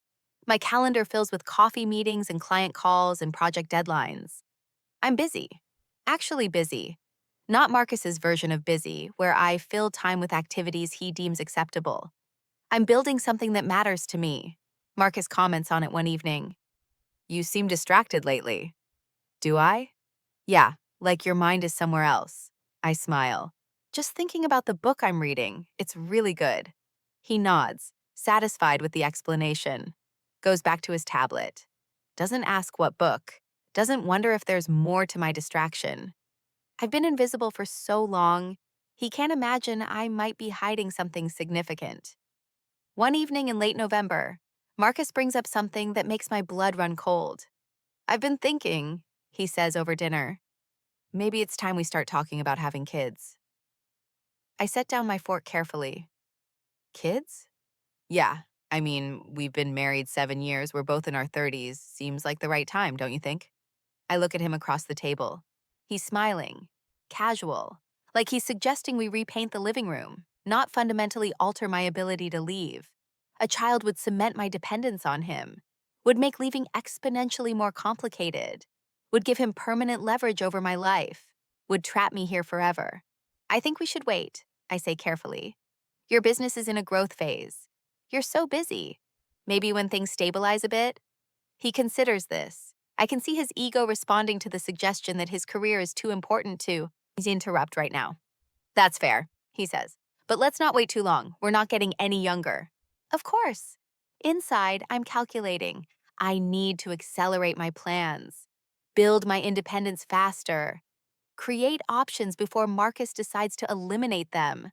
My calendar fills with coffee meetings and client calls and project deadlines. I'm busy. Actually busy. Not Marcus's version of busy, where I fill time with activities he deems acceptable. I'm building something that matters to me. Marcus comments on it one evening. You seem distracted lately. Do I? Yeah, like your mind is somewhere else. I smile. Just thinking about the book I'm reading. It's really good. He nods, satisfied with the explanation. Goes back to his tablet. Doesn't ask what book. Doesn't wonder if there's more to my distraction. I've been invisible for so long, he can't imagine I might be hiding something significant. One evening in late November, Marcus brings up something that makes my blood run cold. I've been thinking, he says over dinner. Maybe it's time we start talking about having kids. I set down my fork carefully. Kids? Yeah, I mean, we've been married 7 years, we're both in our 30s. Seems like the right time, don't you think? I look at him across the table. He's smiling, casual, like he's suggesting we repaint the living room, not fundamentally alter my ability to leave. A child would cement my dependence on him, would make leaving exponentially more complicated, would give him permanent leverage over my life, would trap me here forever. I think we should wait, I say carefully. Your business is in a growth phase. You're so busy. Maybe when things stabilize a bit. He considers this. I can see his ego responding to the suggestion that his career is too important to interrupt right now. That's fair, he says. But let's not wait too long. We're not getting any younger. Of course. Inside, I'm calculating. I need to accelerate my plans, build my independence faster, create options before Marcus decides to eliminate them.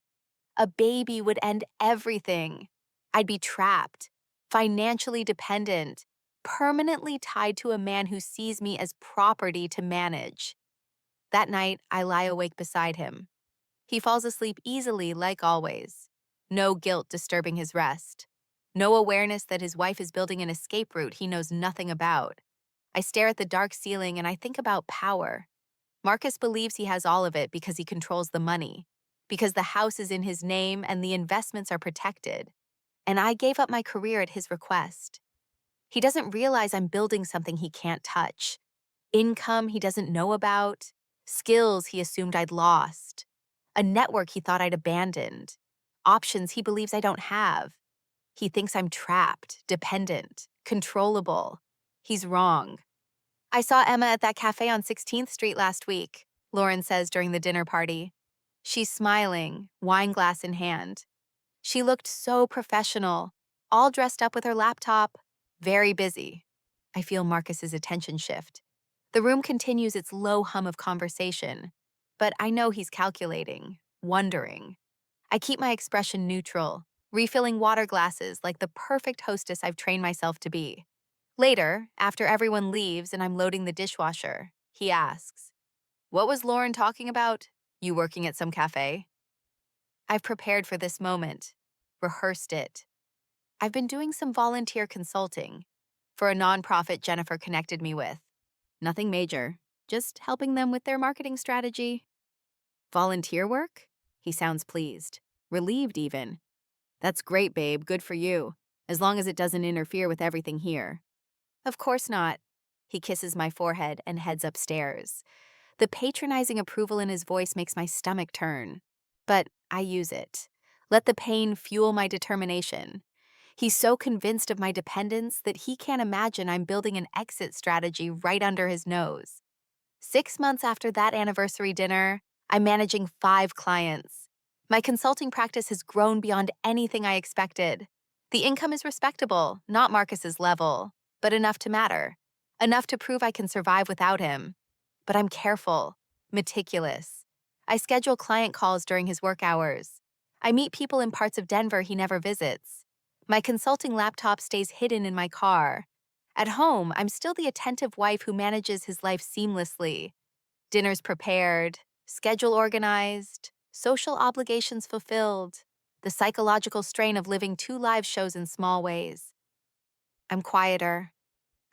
A baby would end everything. I'd be trapped. financially dependent, permanently tied to a man who sees me as property to manage. That night, I lie awake beside him. He falls asleep easily, like always. No guilt disturbing his rest. No awareness that his wife is building an escape route he knows nothing about. I stare at the dark ceiling and I think about power. Marcus believes he has all of it because he controls the money, because the house is in his name and the investments are protected. And I gave up my career at his request. He doesn't realize I'm building something he can't touch. Income he doesn't know about, skills he assumed I'd lost, a network he thought I'd abandoned, options he believes I don't have. He thinks I'm trapped, dependent, controllable. He's wrong. I saw Emma at that cafe on 16th Street last week, Lauren says during the dinner party. She's smiling, wine glass in hand. She looked so professional, all dressed up with her laptop, very busy. I feel Marcus's attention shift. The room continues its low hum of conversation, but I know he's calculating, wondering. I keep my expression neutral, refilling water glasses like the perfect hostess I've trained myself to be. Later, after everyone leaves and I'm loading the dishwasher, he asks, "What was Lauren talking about? You working at some cafe?" I've prepared for this moment, rehearsed it. I've been doing some volunteer consulting for a nonprofit Jennifer connected me with. Nothing major, just helping them with their marketing strategy. Volunteer work? He sounds pleased, relieved even. That's great, babe, good for you, as long as it doesn't interfere with everything here. Of course not. He kisses my forehead and heads upstairs. The patronizing approval in his voice makes my stomach turn. But I use it. Let the pain fuel my determination. He's so convinced of my dependence that he can't imagine I'm building an exit strategy right under his nose. 6 months after that anniversary dinner, I'm managing 5 clients. My consulting practice has grown beyond anything I expected. The income is respectable, not Marcus's level, but enough to matter. Enough to prove I can survive without him. But I'm careful, meticulous. I schedule client calls during his work hours. I meet people in parts of Denver he never visits. My consulting laptop stays hidden in my car. At home, I'm still the attentive wife who manages his life seamlessly. Dinners prepared, schedule organized, social obligations fulfilled, the psychological strain of living 2 live shows in small ways. I'm quieter.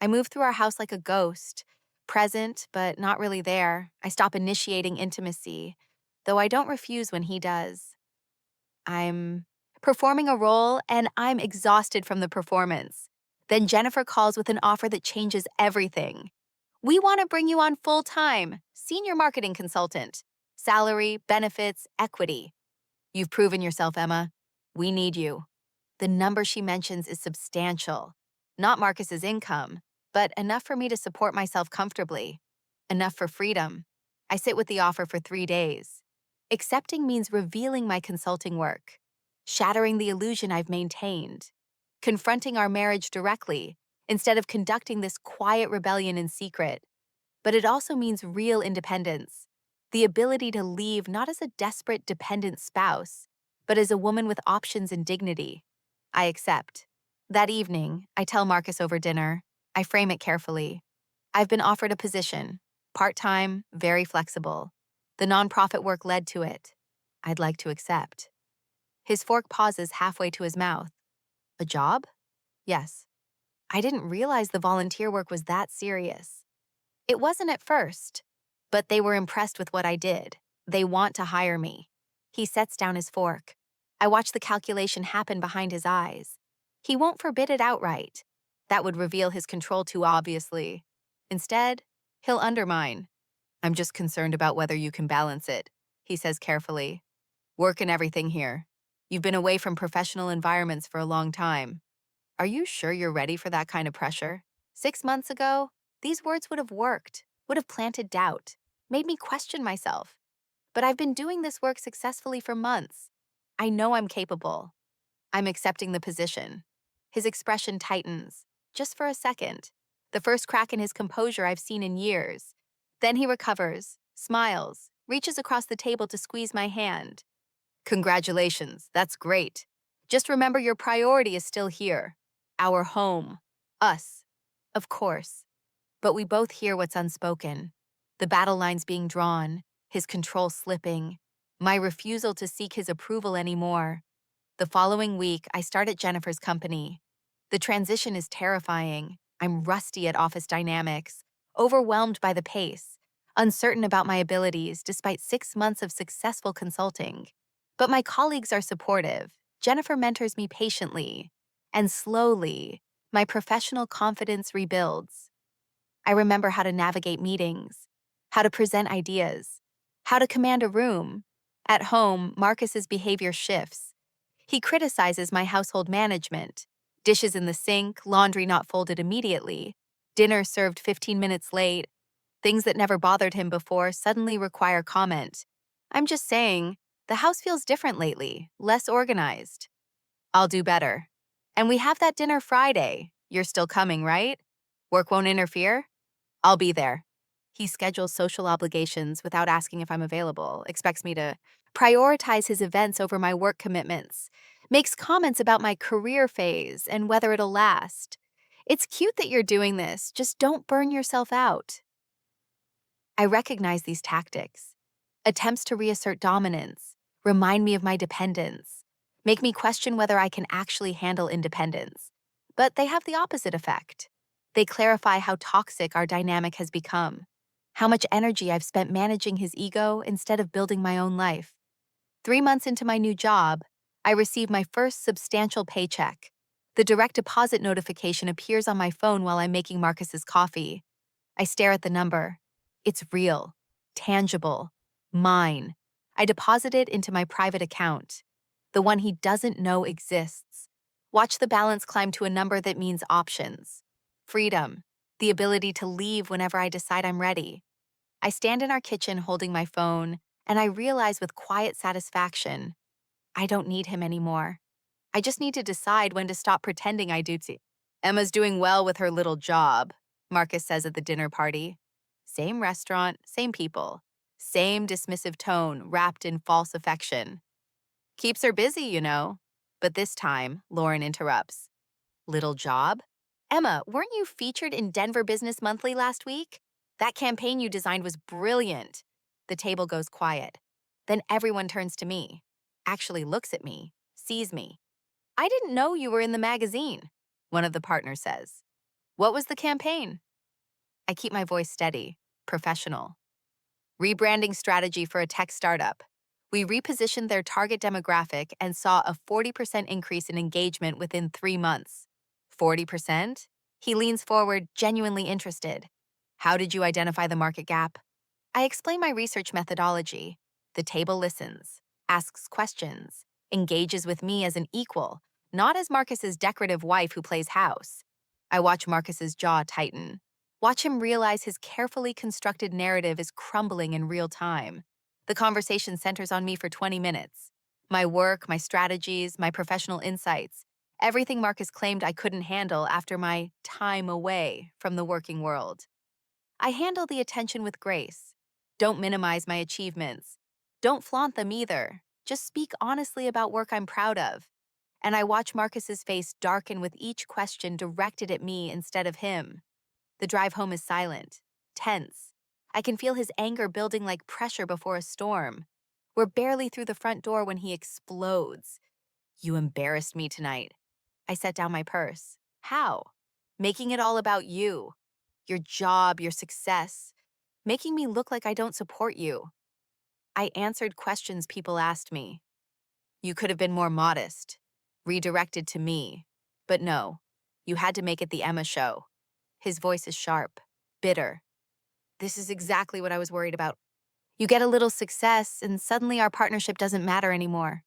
I move through our house like a ghost, present but not really there. I stop initiating intimacy, though I don't refuse when he does. I'm performing a role and I'm exhausted from the performance. Then Jennifer calls with an offer that changes everything. "We want to bring you on full-time, senior marketing consultant. Salary, benefits, equity. You've proven yourself, Emma. We need you." The number she mentions is substantial. Not Marcus's income, but enough for me to support myself comfortably. Enough for freedom. I sit with the offer for 3 days. Accepting means revealing my consulting work, shattering the illusion I've maintained, confronting our marriage directly instead of conducting this quiet rebellion in secret. But it also means real independence, the ability to leave not as a desperate, dependent spouse, but as a woman with options and dignity. I accept. That evening, I tell Marcus over dinner. I frame it carefully. I've been offered a position, part-time, very flexible. The nonprofit work led to it. I'd like to accept. His fork pauses halfway to his mouth. A job? Yes. I didn't realize the volunteer work was that serious. It wasn't at first, but they were impressed with what I did. They want to hire me. He sets down his fork. I watch the calculation happen behind his eyes. He won't forbid it outright. That would reveal his control too obviously. Instead, he'll undermine. "I'm just concerned about whether you can balance it," he says carefully. "Work and everything here. You've been away from professional environments for a long time. Are you sure you're ready for that kind of pressure?" 6 months ago, these words would have worked, would have planted doubt, made me question myself. But I've been doing this work successfully for months. I know I'm capable. I'm accepting the position. His expression tightens, just for a second. The first crack in his composure I've seen in years. Then he recovers, smiles, reaches across the table to squeeze my hand. "Congratulations, that's great. Just remember your priority is still here. Our home. Us. Of course. But we both hear what's unspoken. The battle lines being drawn, his control slipping, my refusal to seek his approval anymore. The following week, I start at Jennifer's company. The transition is terrifying. I'm rusty at office dynamics, overwhelmed by the pace, uncertain about my abilities despite 6 months of successful consulting. But my colleagues are supportive. Jennifer mentors me patiently, and slowly, my professional confidence rebuilds. I remember how to navigate meetings, how to present ideas, how to command a room. At home, Marcus's behavior shifts. He criticizes my household management, dishes in the sink, laundry not folded immediately, dinner served 15 minutes late. Things that never bothered him before suddenly require comment. I'm just saying, the house feels different lately, less organized. I'll do better. And we have that dinner Friday. You're still coming, right? Work won't interfere? I'll be there. He schedules social obligations without asking if I'm available, expects me to prioritize his events over my work commitments, makes comments about my career phase and whether it'll last. It's cute that you're doing this, just don't burn yourself out. I recognize these tactics. Attempts to reassert dominance, remind me of my dependence, make me question whether I can actually handle independence. But they have the opposite effect. They clarify how toxic our dynamic has become, how much energy I've spent managing his ego instead of building my own life. 3 months into my new job, I receive my first substantial paycheck. The direct deposit notification appears on my phone while I'm making Marcus's coffee. I stare at the number. It's real, tangible, mine. I deposit it into my private account, the one he doesn't know exists. Watch the balance climb to a number that means options. Freedom, the ability to leave whenever I decide I'm ready. I stand in our kitchen holding my phone, and I realize with quiet satisfaction, I don't need him anymore. I just need to decide when to stop pretending I do. Emma's doing well with her little job, Marcus says at the dinner party. Same restaurant, same people, same dismissive tone wrapped in false affection. Keeps her busy, you know. But this time, Lauren interrupts. Little job? Emma, weren't you featured in Denver Business Monthly last week? That campaign you designed was brilliant. The table goes quiet. Then everyone turns to me, actually looks at me, sees me. I didn't know you were in the magazine, one of the partners says. What was the campaign? I keep my voice steady, professional. Rebranding strategy for a tech startup. We repositioned their target demographic and saw a 40% increase in engagement within 3 months. 40%? He leans forward, genuinely interested. How did you identify the market gap? I explain my research methodology. The table listens, asks questions, engages with me as an equal, not as Marcus's decorative wife who plays house. I watch Marcus's jaw tighten. Watch him realize his carefully constructed narrative is crumbling in real time. The conversation centers on me for 20 minutes. My work, my strategies, my professional insights, everything Marcus claimed I couldn't handle after my time away from the working world. I handle the attention with grace. Don't minimize my achievements. Don't flaunt them either. Just speak honestly about work I'm proud of. And I watch Marcus's face darken with each question directed at me instead of him. The drive home is silent, tense. I can feel his anger building like pressure before a storm. We're barely through the front door when he explodes. You embarrassed me tonight. I set down my purse. How? Making it all about you. Your job, your success. Making me look like I don't support you. I answered questions people asked me. You could have been more modest, redirected to me. But no, you had to make it the Emma show. His voice is sharp, bitter. This is exactly what I was worried about. You get a little success, and suddenly our partnership doesn't matter anymore.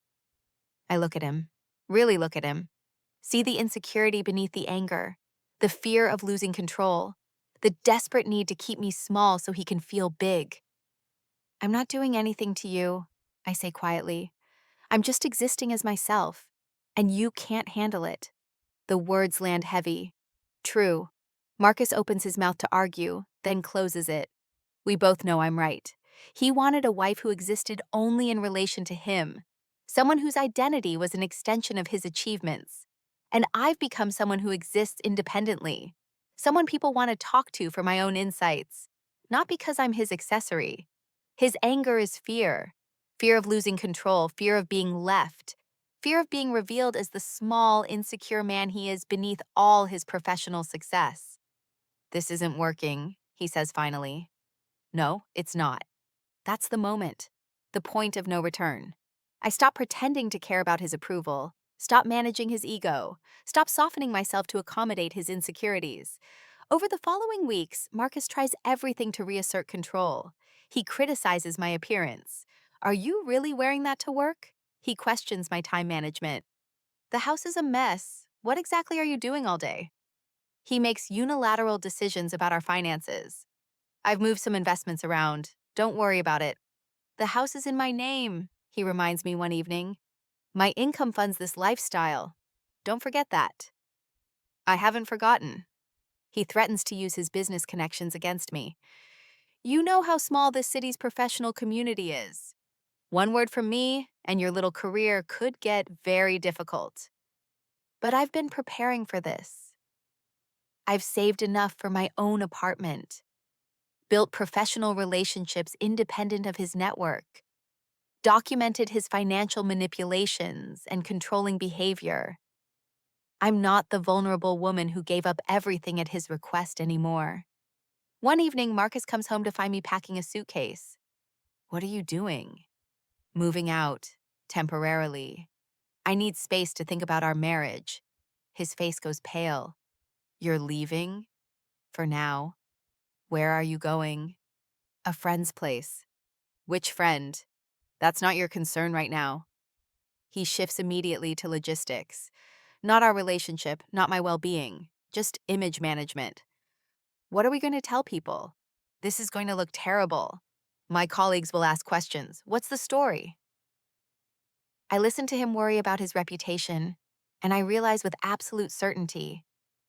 I look at him, really look at him. See the insecurity beneath the anger, the fear of losing control, the desperate need to keep me small so he can feel big. I'm not doing anything to you, I say quietly. I'm just existing as myself, and you can't handle it. The words land heavy. True. Marcus opens his mouth to argue, then closes it. We both know I'm right. He wanted a wife who existed only in relation to him, someone whose identity was an extension of his achievements. And I've become someone who exists independently, someone people want to talk to for my own insights, not because I'm his accessory. His anger is fear, fear of losing control, fear of being left, fear of being revealed as the small, insecure man he is beneath all his professional success. "This isn't working," he says finally. "No, it's not." That's the moment, the point of no return. I stop pretending to care about his approval, stop managing his ego, stop softening myself to accommodate his insecurities. Over the following weeks, Marcus tries everything to reassert control. He criticizes my appearance. "Are you really wearing that to work?" He questions my time management. "The house is a mess. What exactly are you doing all day?" He makes unilateral decisions about our finances. "I've moved some investments around. Don't worry about it." "The house is in my name," he reminds me one evening. "My income funds this lifestyle. Don't forget that." "I haven't forgotten." He threatens to use his business connections against me. "You know how small this city's professional community is. One word from me, and your little career could get very difficult." But I've been preparing for this. I've saved enough for my own apartment, built professional relationships independent of his network, documented his financial manipulations and controlling behavior. I'm not the vulnerable woman who gave up everything at his request anymore. One evening, Marcus comes home to find me packing a suitcase. "What are you doing?" "Moving out, temporarily. I need space to think about our marriage." His face goes pale. "You're leaving?" "For now." "Where are you going?" "A friend's place." "Which friend?" "That's not your concern right now." He shifts immediately to logistics. "Not our relationship, not my well-being, just image management." "What are we going to tell people?" "This is going to look terrible. My colleagues will ask questions. What's the story?" I listen to him worry about his reputation, and I realize with absolute certainty,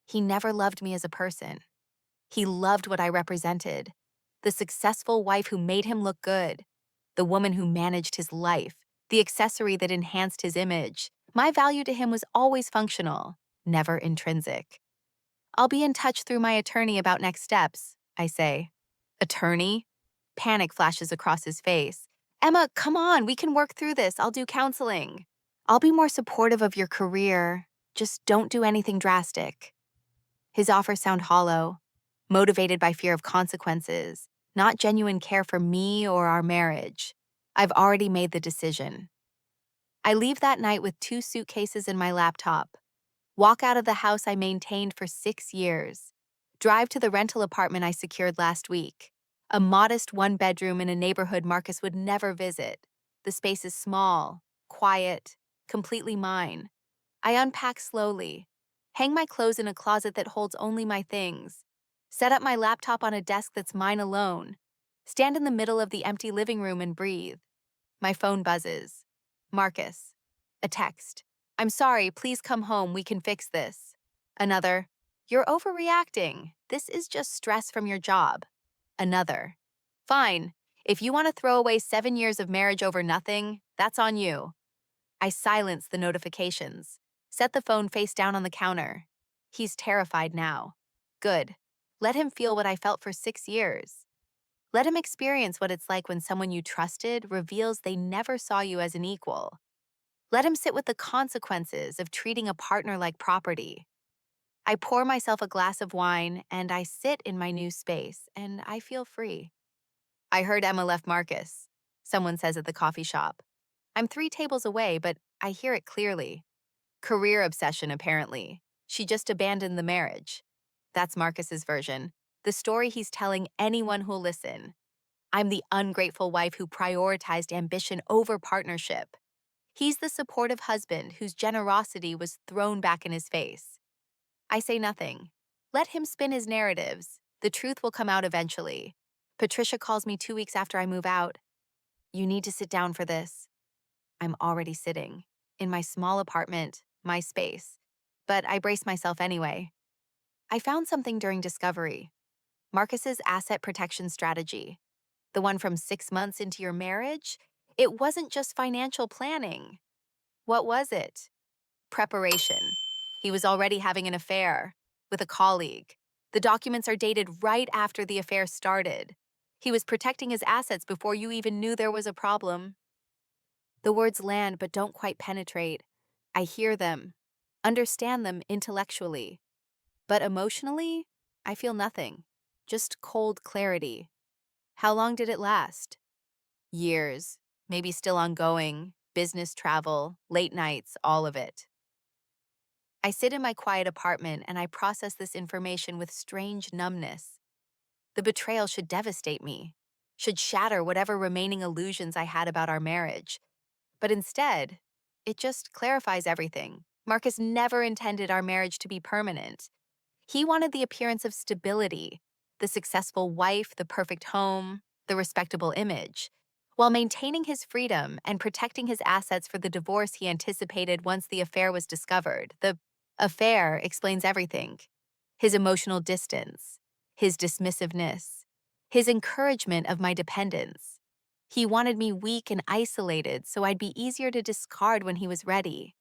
he never loved me as a person. He loved what I represented, the successful wife who made him look good, the woman who managed his life, the accessory that enhanced his image. My value to him was always functional, never intrinsic. "I'll be in touch through my attorney about next steps," I say. "Attorney?" Panic flashes across his face. "Emma, come on, we can work through this. I'll do counseling." "I'll be more supportive of your career. Just don't do anything drastic." His offers sound hollow, motivated by fear of consequences, not genuine care for me or our marriage. I've already made the decision. I leave that night with 2 suitcases and my laptop. Walk out of the house I maintained for 6 years. Drive to the rental apartment I secured last week. A modest one-bedroom in a neighborhood Marcus would never visit. The space is small, quiet, completely mine. I unpack slowly, hang my clothes in a closet that holds only my things, set up my laptop on a desk that's mine alone, stand in the middle of the empty living room and breathe. My phone buzzes. Marcus. A text. "I'm sorry, please come home, we can fix this." Another. "You're overreacting. This is just stress from your job." Another. "Fine. If you want to throw away 7 years of marriage over nothing, that's on you." I silence the notifications, set the phone face down on the counter. He's terrified now. Good. Let him feel what I felt for 6 years. Let him experience what it's like when someone you trusted reveals they never saw you as an equal. Let him sit with the consequences of treating a partner like property. I pour myself a glass of wine and I sit in my new space and I feel free. "I heard Emma left Marcus," someone says at the coffee shop. I'm 3 tables away, but I hear it clearly. "Career obsession, apparently. She just abandoned the marriage." That's Marcus's version, the story he's telling anyone who'll listen. I'm the ungrateful wife who prioritized ambition over partnership. He's the supportive husband whose generosity was thrown back in his face. I say nothing. Let him spin his narratives. The truth will come out eventually. Patricia calls me 2 weeks after I move out. "You need to sit down for this." I'm already sitting. In my small apartment, my space. But I brace myself anyway. I found something during discovery. Marcus's asset protection strategy. The one from 6 months into your marriage? It wasn't just financial planning. What was it? Preparation. He was already having an affair with a colleague. The documents are dated right after the affair started. He was protecting his assets before you even knew there was a problem. The words land but don't quite penetrate. I hear them, understand them intellectually, but emotionally, I feel nothing. Just cold clarity. How long did it last? Years, maybe still ongoing, business travel, late nights, all of it. I sit in my quiet apartment and I process this information with strange numbness. The betrayal should devastate me, should shatter whatever remaining illusions I had about our marriage. But instead, it just clarifies everything. Marcus never intended our marriage to be permanent. He wanted the appearance of stability, the successful wife, the perfect home, the respectable image, while maintaining his freedom and protecting his assets for the divorce he anticipated once the affair was discovered. The affair explains everything: his emotional distance, his dismissiveness, his encouragement of my dependence. He wanted me weak and isolated so I'd be easier to discard when he was ready.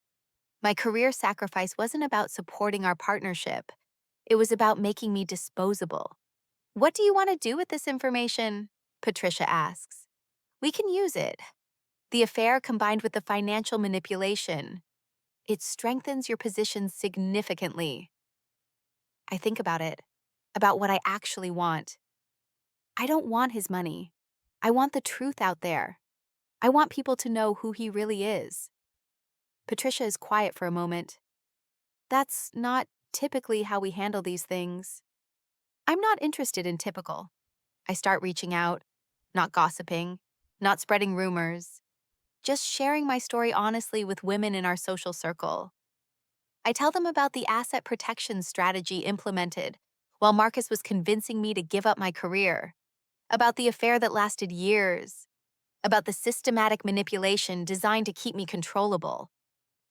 My career sacrifice wasn't about supporting our partnership. It was about making me disposable. What do you want to do with this information? Patricia asks. We can use it. The affair combined with the financial manipulation. It strengthens your position significantly. I think about it, about what I actually want. I don't want his money. I want the truth out there. I want people to know who he really is. Patricia is quiet for a moment. That's not typically how we handle these things. I'm not interested in typical. I start reaching out, not gossiping, not spreading rumors, just sharing my story honestly with women in our social circle. I tell them about the asset protection strategy implemented while Marcus was convincing me to give up my career, about the affair that lasted years, about the systematic manipulation designed to keep me controllable.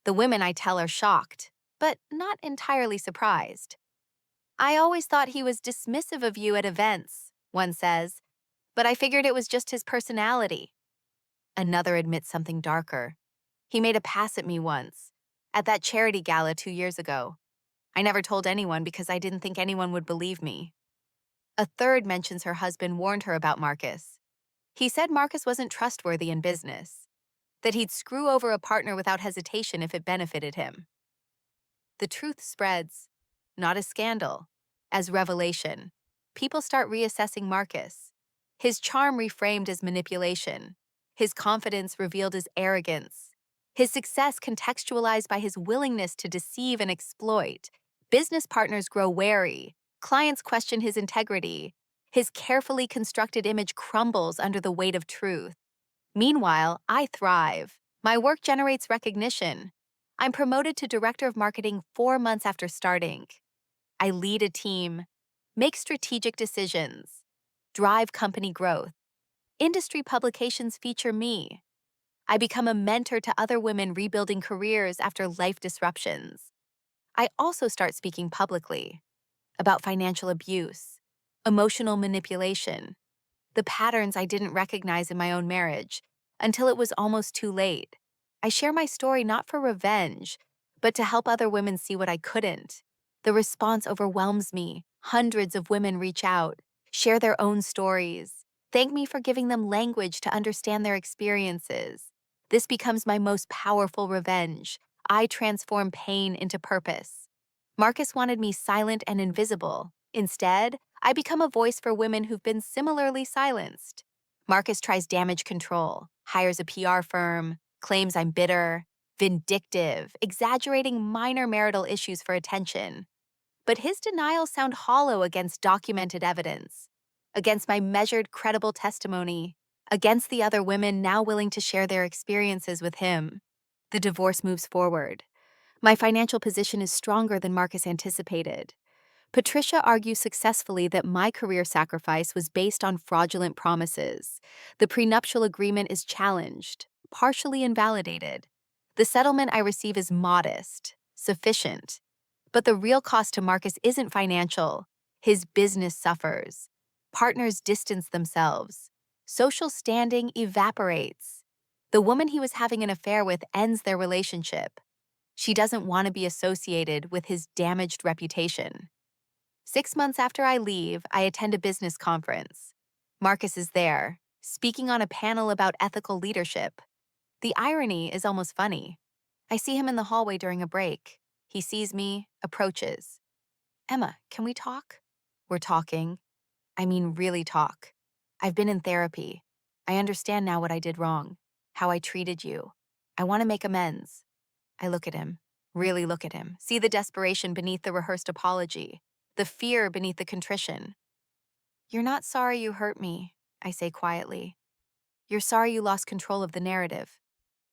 The women I tell are shocked, but not entirely surprised. I always thought he was dismissive of you at events, one says, but I figured it was just his personality. Another admits something darker. He made a pass at me once, at that charity gala 2 years ago. I never told anyone because I didn't think anyone would believe me. A third mentions her husband warned her about Marcus. He said Marcus wasn't trustworthy in business, that he'd screw over a partner without hesitation if it benefited him. The truth spreads, not as scandal, as revelation. People start reassessing Marcus. His charm reframed as manipulation, his confidence revealed as arrogance, his success contextualized by his willingness to deceive and exploit. Business partners grow wary, clients question his integrity. His carefully constructed image crumbles under the weight of truth. Meanwhile, I thrive. My work generates recognition. I'm promoted to director of marketing 4 months after starting. I lead a team, make strategic decisions, drive company growth. Industry publications feature me. I become a mentor to other women rebuilding careers after life disruptions. I also start speaking publicly about financial abuse, emotional manipulation, the patterns I didn't recognize in my own marriage until it was almost too late. I share my story not for revenge, but to help other women see what I couldn't. The response overwhelms me. Hundreds of women reach out, share their own stories, thank me for giving them language to understand their experiences. This becomes my most powerful revenge. I transform pain into purpose. Marcus wanted me silent and invisible. Instead, I become a voice for women who've been similarly silenced. Marcus tries damage control, hires a PR firm, claims I'm bitter, vindictive, exaggerating minor marital issues for attention. But his denials sound hollow against documented evidence, against my measured, credible testimony, against the other women now willing to share their experiences with him. The divorce moves forward. My financial position is stronger than Marcus anticipated. Patricia argues successfully that my career sacrifice was based on fraudulent promises. The prenuptial agreement is challenged, partially invalidated. The settlement I receive is modest, sufficient. But the real cost to Marcus isn't financial. His business suffers. Partners distance themselves. Social standing evaporates. The woman he was having an affair with ends their relationship. She doesn't want to be associated with his damaged reputation. 6 months after I leave, I attend a business conference. Marcus is there, speaking on a panel about ethical leadership. The irony is almost funny. I see him in the hallway during a break. He sees me, approaches. Emma, can we talk? We're talking. I mean, really talk. I've been in therapy. I understand now what I did wrong, how I treated you. I want to make amends. I look at him, really look at him, see the desperation beneath the rehearsed apology, the fear beneath the contrition. You're not sorry you hurt me, I say quietly. You're sorry you lost control of the narrative.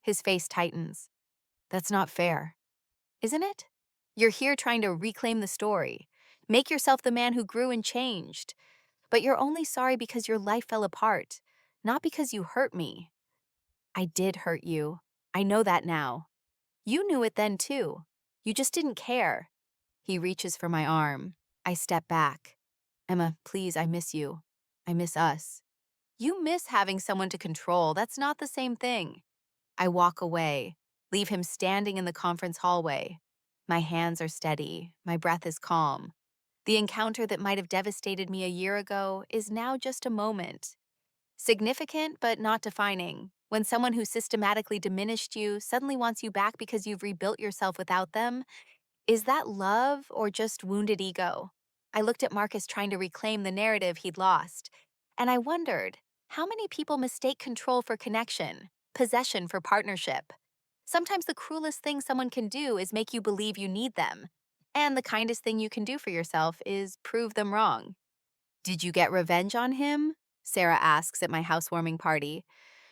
His face tightens. That's not fair, isn't it? You're here trying to reclaim the story, make yourself the man who grew and changed. But you're only sorry because your life fell apart, not because you hurt me. I did hurt you. I know that now. You knew it then too. You just didn't care. He reaches for my arm. I step back. Emma, please, I miss you. I miss us. You miss having someone to control. That's not the same thing. I walk away, leave him standing in the conference hallway. My hands are steady. My breath is calm. The encounter that might have devastated me a year ago is now just a moment. Significant, but not defining. When someone who systematically diminished you suddenly wants you back because you've rebuilt yourself without them, is that love or just wounded ego? I looked at Marcus trying to reclaim the narrative he'd lost, and I wondered, how many people mistake control for connection, possession for partnership? Sometimes the cruelest thing someone can do is make you believe you need them, and the kindest thing you can do for yourself is prove them wrong. Did you get revenge on him? Sarah asks at my housewarming party.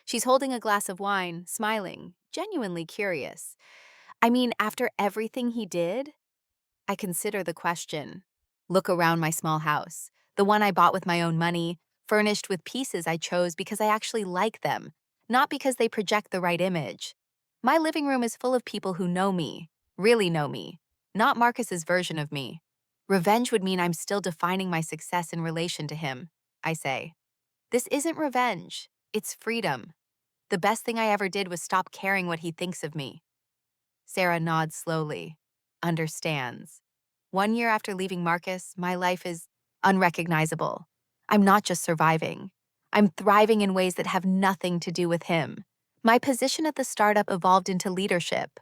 She's holding a glass of wine, smiling, genuinely curious. I mean, after everything he did? I consider the question. Look around my small house, the one I bought with my own money, furnished with pieces I chose because I actually like them, not because they project the right image. My living room is full of people who know me, really know me, not Marcus's version of me. Revenge would mean I'm still defining my success in relation to him, I say. This isn't revenge, it's freedom. The best thing I ever did was stop caring what he thinks of me. Sarah nods slowly, understands. 1 year after leaving Marcus, my life is unrecognizable. I'm not just surviving. I'm thriving in ways that have nothing to do with him. My position at the startup evolved into leadership.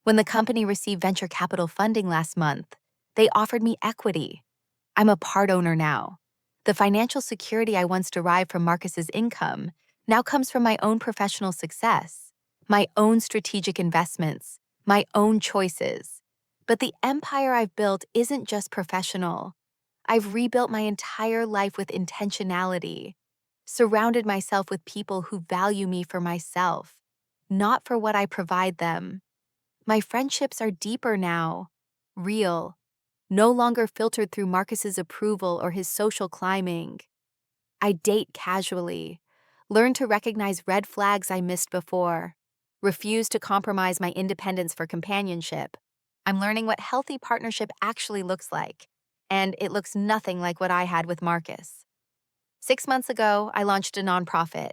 When the company received venture capital funding last month, they offered me equity. I'm a part owner now. The financial security I once derived from Marcus's income now comes from my own professional success, my own strategic investments, my own choices. But the empire I've built isn't just professional. I've rebuilt my entire life with intentionality, surrounded myself with people who value me for myself, not for what I provide them. My friendships are deeper now, real, no longer filtered through Marcus's approval or his social climbing. I date casually, learn to recognize red flags I missed before, refuse to compromise my independence for companionship. I'm learning what healthy partnership actually looks like, and it looks nothing like what I had with Marcus. 6 months ago, I launched a nonprofit.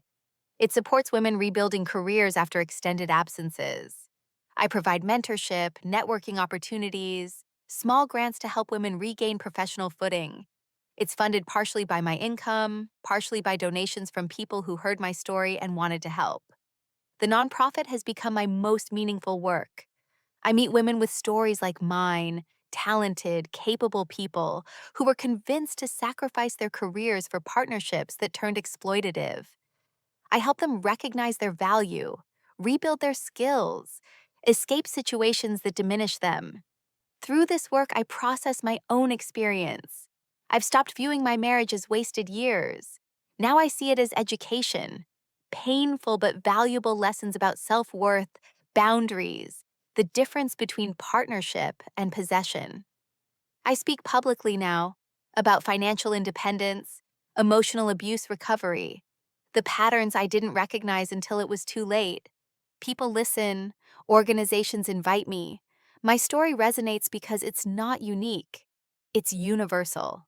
It supports women rebuilding careers after extended absences. I provide mentorship, networking opportunities, small grants to help women regain professional footing. It's funded partially by my income, partially by donations from people who heard my story and wanted to help. The nonprofit has become my most meaningful work. I meet women with stories like mine, talented, capable people who were convinced to sacrifice their careers for partnerships that turned exploitative. I help them recognize their value, rebuild their skills, escape situations that diminish them. Through this work, I process my own experience. I've stopped viewing my marriage as wasted years. Now I see it as education, painful but valuable lessons about self-worth, boundaries, the difference between partnership and possession. I speak publicly now about financial independence, emotional abuse recovery, the patterns I didn't recognize until it was too late. People listen, organizations invite me. My story resonates because it's not unique, it's universal.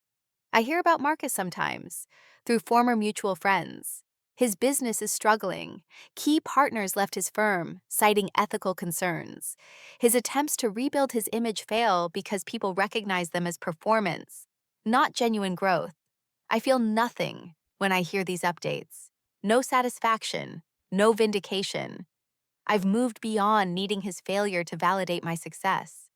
I hear about Marcus sometimes, through former mutual friends. His business is struggling. Key partners left his firm, citing ethical concerns. His attempts to rebuild his image fail because people recognize them as performance, not genuine growth. I feel nothing when I hear these updates. No satisfaction, no vindication. I've moved beyond needing his failure to validate my success.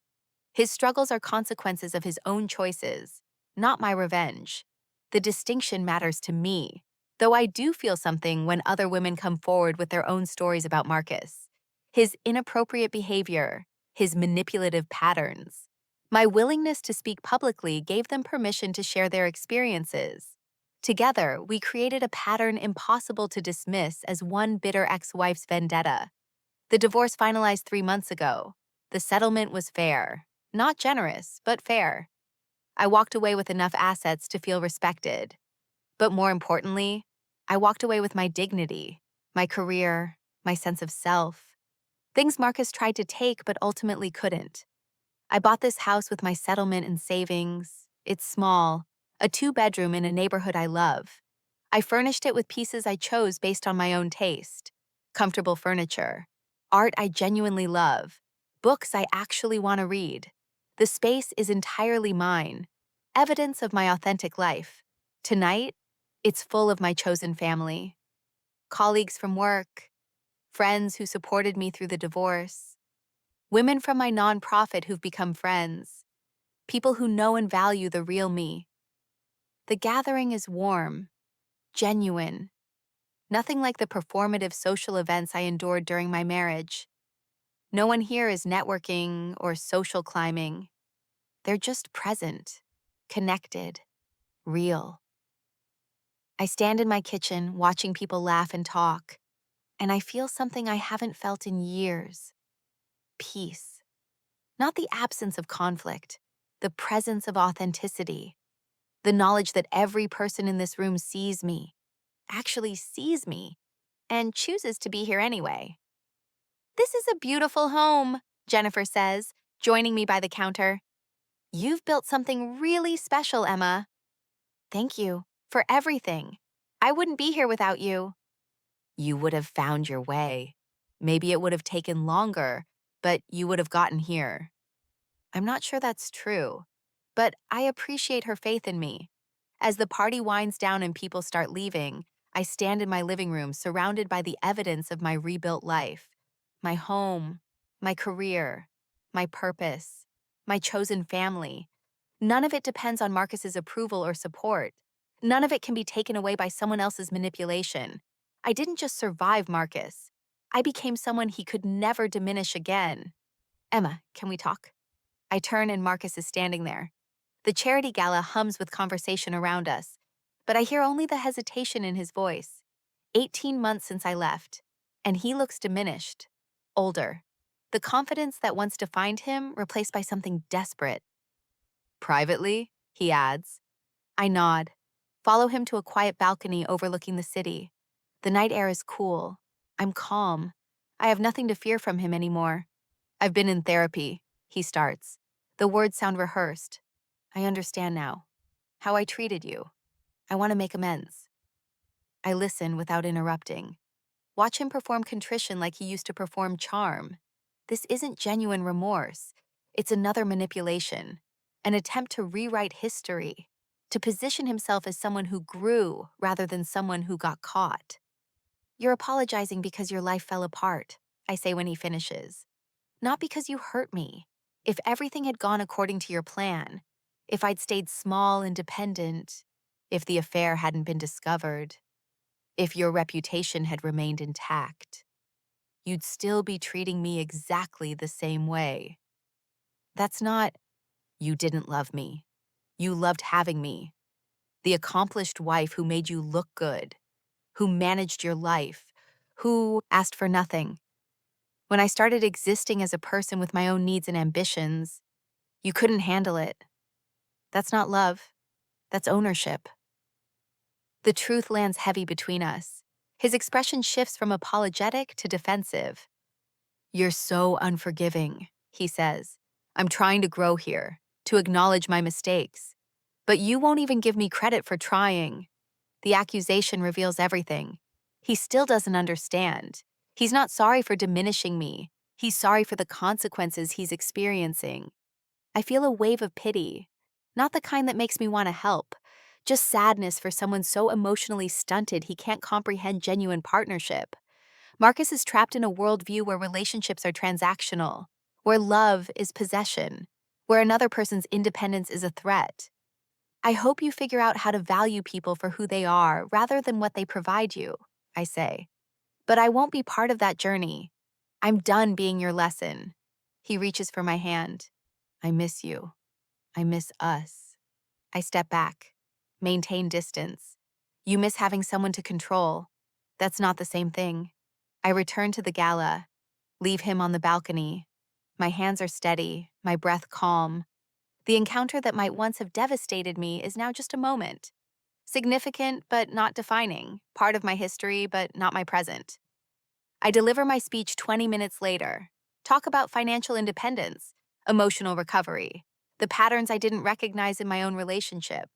His struggles are consequences of his own choices, not my revenge. The distinction matters to me, though I do feel something when other women come forward with their own stories about Marcus. His inappropriate behavior, his manipulative patterns. My willingness to speak publicly gave them permission to share their experiences. Together, we created a pattern impossible to dismiss as one bitter ex-wife's vendetta. The divorce finalized 3 months ago. The settlement was fair. Not generous, but fair. I walked away with enough assets to feel respected. But more importantly, I walked away with my dignity, my career, my sense of self. Things Marcus tried to take but ultimately couldn't. I bought this house with my settlement and savings. It's small, a 2-bedroom in a neighborhood I love. I furnished it with pieces I chose based on my own taste. Comfortable furniture, art I genuinely love, books I actually want to read. The space is entirely mine, evidence of my authentic life. Tonight, it's full of my chosen family, colleagues from work, friends who supported me through the divorce, women from my nonprofit who've become friends, people who know and value the real me. The gathering is warm, genuine, nothing like the performative social events I endured during my marriage. No one here is networking or social climbing. They're just present, connected, real. I stand in my kitchen watching people laugh and talk, and I feel something I haven't felt in years. Peace. Not the absence of conflict, the presence of authenticity. The knowledge that every person in this room sees me, actually sees me, and chooses to be here anyway. "This is a beautiful home," Jennifer says, joining me by the counter. "You've built something really special, Emma." "Thank you for everything. I wouldn't be here without you." "You would have found your way. Maybe it would have taken longer, but you would have gotten here." I'm not sure that's true, but I appreciate her faith in me. As the party winds down and people start leaving, I stand in my living room surrounded by the evidence of my rebuilt life. My home, my career, my purpose, my chosen family. None of it depends on Marcus's approval or support. None of it can be taken away by someone else's manipulation. I didn't just survive Marcus. I became someone he could never diminish again. "Emma, can we talk?" I turn and Marcus is standing there. The charity gala hums with conversation around us, but I hear only the hesitation in his voice. 18 months since I left, and he looks diminished, older. The confidence that once defined him replaced by something desperate. "Privately?" he adds. I nod, follow him to a quiet balcony overlooking the city. The night air is cool. I'm calm. I have nothing to fear from him anymore. "I've been in therapy," he starts. The words sound rehearsed. "I understand now. How I treated you. I want to make amends." I listen without interrupting. Watch him perform contrition like he used to perform charm. This isn't genuine remorse. It's another manipulation, an attempt to rewrite history, to position himself as someone who grew rather than someone who got caught. "You're apologizing because your life fell apart," I say when he finishes. "Not because you hurt me. If everything had gone according to your plan, if I'd stayed small and dependent, if the affair hadn't been discovered, if your reputation had remained intact, you'd still be treating me exactly the same way. That's not, you didn't love me. You loved having me. The accomplished wife who made you look good, who managed your life, who asked for nothing. When I started existing as a person with my own needs and ambitions, you couldn't handle it. That's not love. That's ownership." The truth lands heavy between us. His expression shifts from apologetic to defensive. "You're so unforgiving," he says. "I'm trying to grow here, to acknowledge my mistakes. But you won't even give me credit for trying." The accusation reveals everything. He still doesn't understand. He's not sorry for diminishing me. He's sorry for the consequences he's experiencing. I feel a wave of pity, not the kind that makes me want to help, just sadness for someone so emotionally stunted he can't comprehend genuine partnership. Marcus is trapped in a worldview where relationships are transactional, where love is possession, where another person's independence is a threat. I hope you figure out how to value people for who they are rather than what they provide you, I say. But I won't be part of that journey. I'm done being your lesson. He reaches for my hand. I miss you. I miss us. I step back. Maintain distance. You miss having someone to control. That's not the same thing. I return to the gala, leave him on the balcony. My hands are steady, my breath calm. The encounter that might once have devastated me is now just a moment. Significant, but not defining. Part of my history, but not my present. I deliver my speech 20 minutes later. Talk about financial independence, emotional recovery, the patterns I didn't recognize in my own relationship.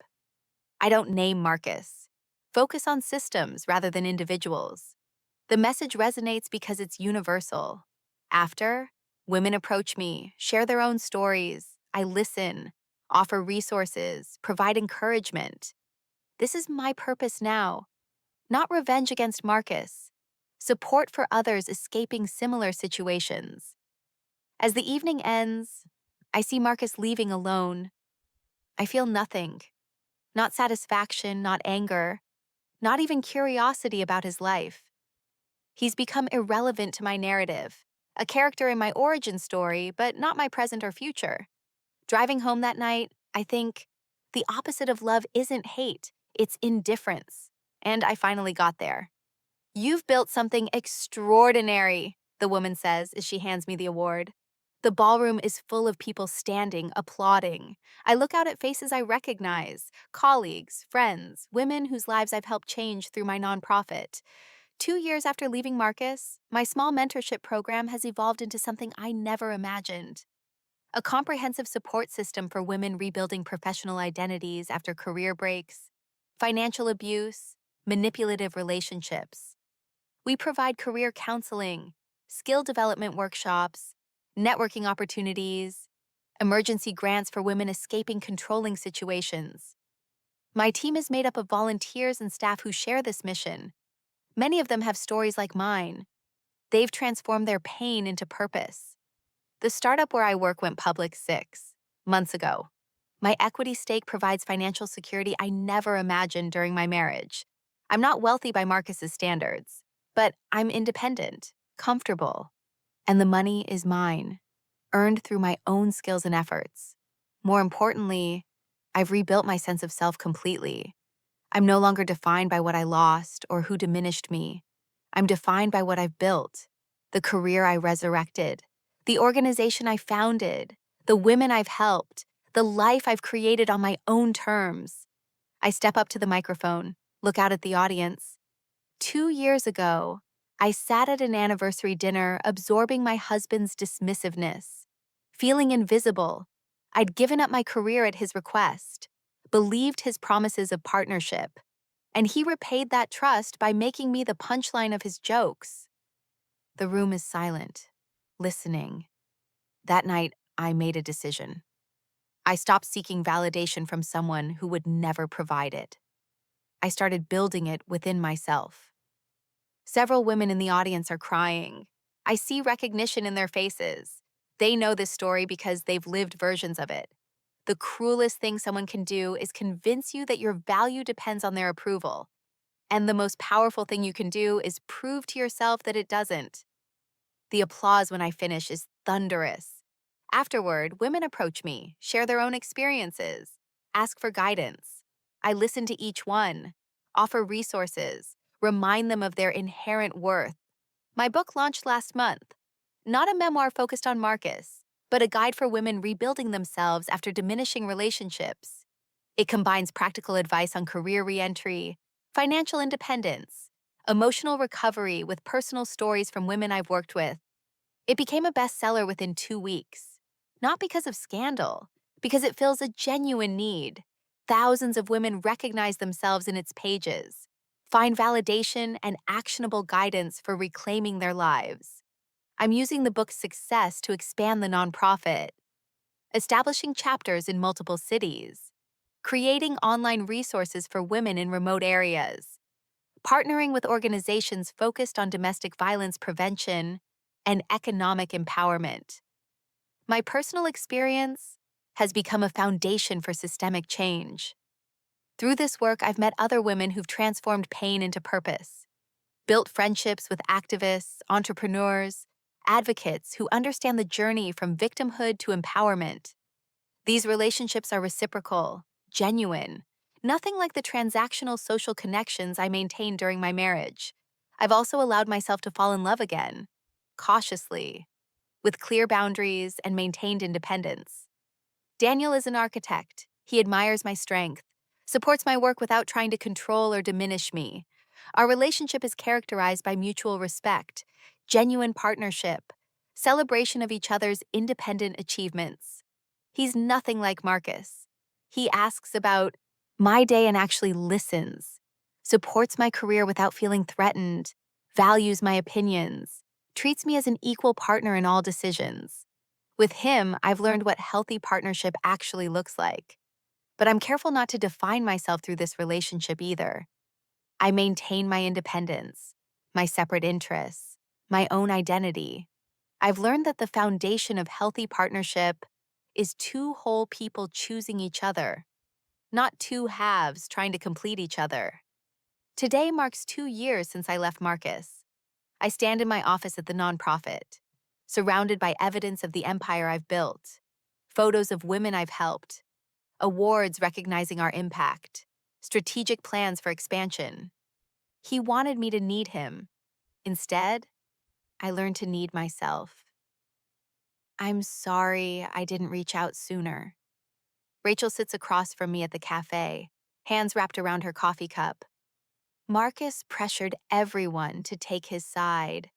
I don't name Marcus. Focus on systems rather than individuals. The message resonates because it's universal. After, women approach me, share their own stories. I listen, offer resources, provide encouragement. This is my purpose now, not revenge against Marcus. Support for others escaping similar situations. As the evening ends, I see Marcus leaving alone. I feel nothing. Not satisfaction, not anger, not even curiosity about his life. He's become irrelevant to my narrative, a character in my origin story, but not my present or future. Driving home that night, I think, the opposite of love isn't hate, it's indifference. And I finally got there. You've built something extraordinary, the woman says as she hands me the award. The ballroom is full of people standing, applauding. I look out at faces I recognize, colleagues, friends, women whose lives I've helped change through my nonprofit. 2 years after leaving Marcus, my small mentorship program has evolved into something I never imagined. A comprehensive support system for women rebuilding professional identities after career breaks, financial abuse, manipulative relationships. We provide career counseling, skill development workshops, networking opportunities, emergency grants for women escaping controlling situations. My team is made up of volunteers and staff who share this mission. Many of them have stories like mine. They've transformed their pain into purpose. The startup where I work went public 6 months ago. My equity stake provides financial security I never imagined during my marriage. I'm not wealthy by Marcus's standards, but I'm independent, comfortable, and the money is mine, earned through my own skills and efforts. More importantly, I've rebuilt my sense of self completely. I'm no longer defined by what I lost or who diminished me. I'm defined by what I've built, the career I resurrected, the organization I founded, the women I've helped, the life I've created on my own terms. I step up to the microphone, look out at the audience. 2 years ago, I sat at an anniversary dinner absorbing my husband's dismissiveness, feeling invisible. I'd given up my career at his request, believed his promises of partnership, and he repaid that trust by making me the punchline of his jokes. The room is silent, listening. That night, I made a decision. I stopped seeking validation from someone who would never provide it. I started building it within myself. Several women in the audience are crying. I see recognition in their faces. They know this story because they've lived versions of it. The cruelest thing someone can do is convince you that your value depends on their approval. And the most powerful thing you can do is prove to yourself that it doesn't. The applause when I finish is thunderous. Afterward, women approach me, share their own experiences, ask for guidance. I listen to each one, offer resources, remind them of their inherent worth. My book launched last month. Not a memoir focused on Marcus, but a guide for women rebuilding themselves after diminishing relationships. It combines practical advice on career reentry, financial independence, emotional recovery with personal stories from women I've worked with. It became a bestseller within 2 weeks. Not because of scandal, because it fills a genuine need. Thousands of women recognize themselves in its pages. find validation and actionable guidance for reclaiming their lives. I'm using the book's success to expand the nonprofit, establishing chapters in multiple cities, creating online resources for women in remote areas, partnering with organizations focused on domestic violence prevention and economic empowerment. My personal experience has become a foundation for systemic change. Through this work, I've met other women who've transformed pain into purpose, built friendships with activists, entrepreneurs, advocates who understand the journey from victimhood to empowerment. These relationships are reciprocal, genuine, nothing like the transactional social connections I maintained during my marriage. I've also allowed myself to fall in love again, cautiously, with clear boundaries and maintained independence. Daniel is an architect. He admires my strength, supports my work without trying to control or diminish me. Our relationship is characterized by mutual respect, genuine partnership, celebration of each other's independent achievements. He's nothing like Marcus. He asks about my day and actually listens, supports my career without feeling threatened, values my opinions, treats me as an equal partner in all decisions. With him, I've learned what healthy partnership actually looks like. But I'm careful not to define myself through this relationship either. I maintain my independence, my separate interests, my own identity. I've learned that the foundation of healthy partnership is two whole people choosing each other, not two halves trying to complete each other. Today marks 2 years since I left Marcus. I stand in my office at the nonprofit, surrounded by evidence of the empire I've built, photos of women I've helped, awards recognizing our impact, strategic plans for expansion. He wanted me to need him. Instead, I learned to need myself. I'm sorry I didn't reach out sooner. Rachel sits across from me at the cafe, hands wrapped around her coffee cup. Marcus pressured everyone to take his side,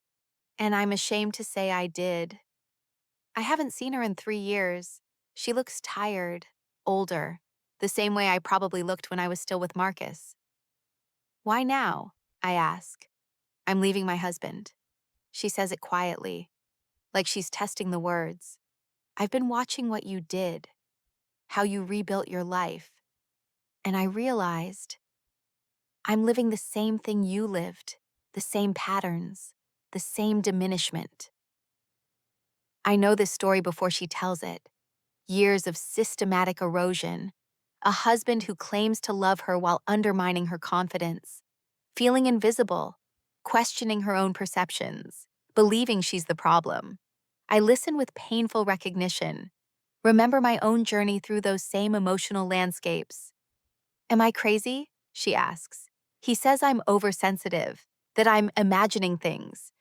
and I'm ashamed to say I did. I haven't seen her in 3 years. She looks tired, older, the same way I probably looked when I was still with Marcus. Why now? I ask. I'm leaving my husband. She says it quietly, like she's testing the words. I've been watching what you did, how you rebuilt your life, and I realized I'm living the same thing you lived, the same patterns, the same diminishment. I know this story before she tells it. Years of systematic erosion, a husband who claims to love her while undermining her confidence, feeling invisible, questioning her own perceptions, believing she's the problem. I listen with painful recognition, remember my own journey through those same emotional landscapes. Am I crazy? She asks. He says I'm oversensitive, that I'm imagining things.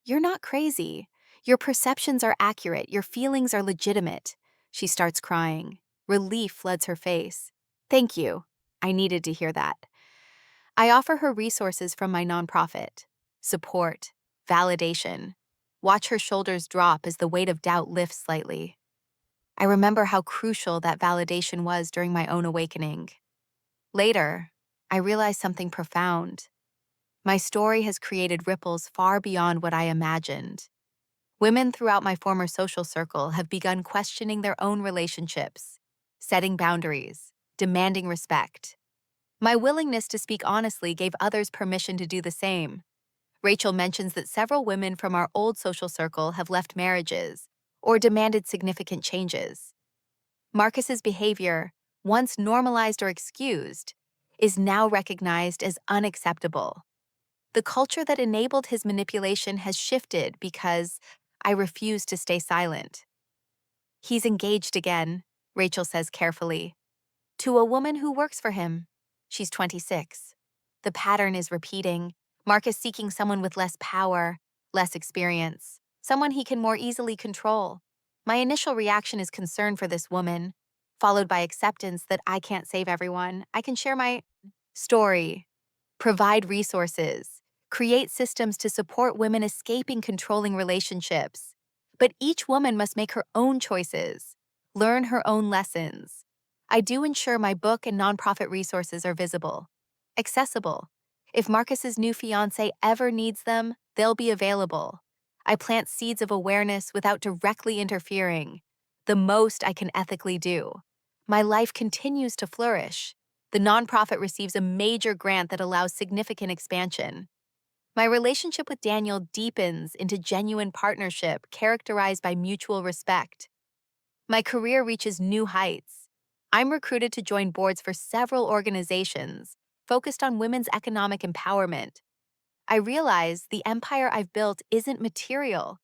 You're not crazy. Your perceptions are accurate. Your feelings are legitimate. She starts crying. Relief floods her face. Thank you. I needed to hear that. I offer her resources from my nonprofit. Support. Validation. Watch her shoulders drop as the weight of doubt lifts slightly. I remember how crucial that validation was during my own awakening. Later, I realized something profound. My story has created ripples far beyond what I imagined. Women throughout my former social circle have begun questioning their own relationships, setting boundaries, demanding respect. My willingness to speak honestly gave others permission to do the same. Rachel mentions that several women from our old social circle have left marriages or demanded significant changes. Marcus's behavior, once normalized or excused, is now recognized as unacceptable. The culture that enabled his manipulation has shifted because I refuse to stay silent. He's engaged again, Rachel says carefully, to a woman who works for him. She's 26. The pattern is repeating. Marcus seeking someone with less power, less experience, someone he can more easily control. My initial reaction is concern for this woman, followed by acceptance that I can't save everyone. I can share my story, provide resources, create systems to support women escaping controlling relationships. But each woman must make her own choices, learn her own lessons. I do ensure my book and nonprofit resources are visible, accessible, If Marcus's new fiancé ever needs them, they'll be available. I plant seeds of awareness without directly interfering, the most I can ethically do. My life continues to flourish. The nonprofit receives a major grant that allows significant expansion. My relationship with Daniel deepens into genuine partnership characterized by mutual respect. My career reaches new heights. I'm recruited to join boards for several organizations focused on women's economic empowerment. I realize the empire I've built isn't material.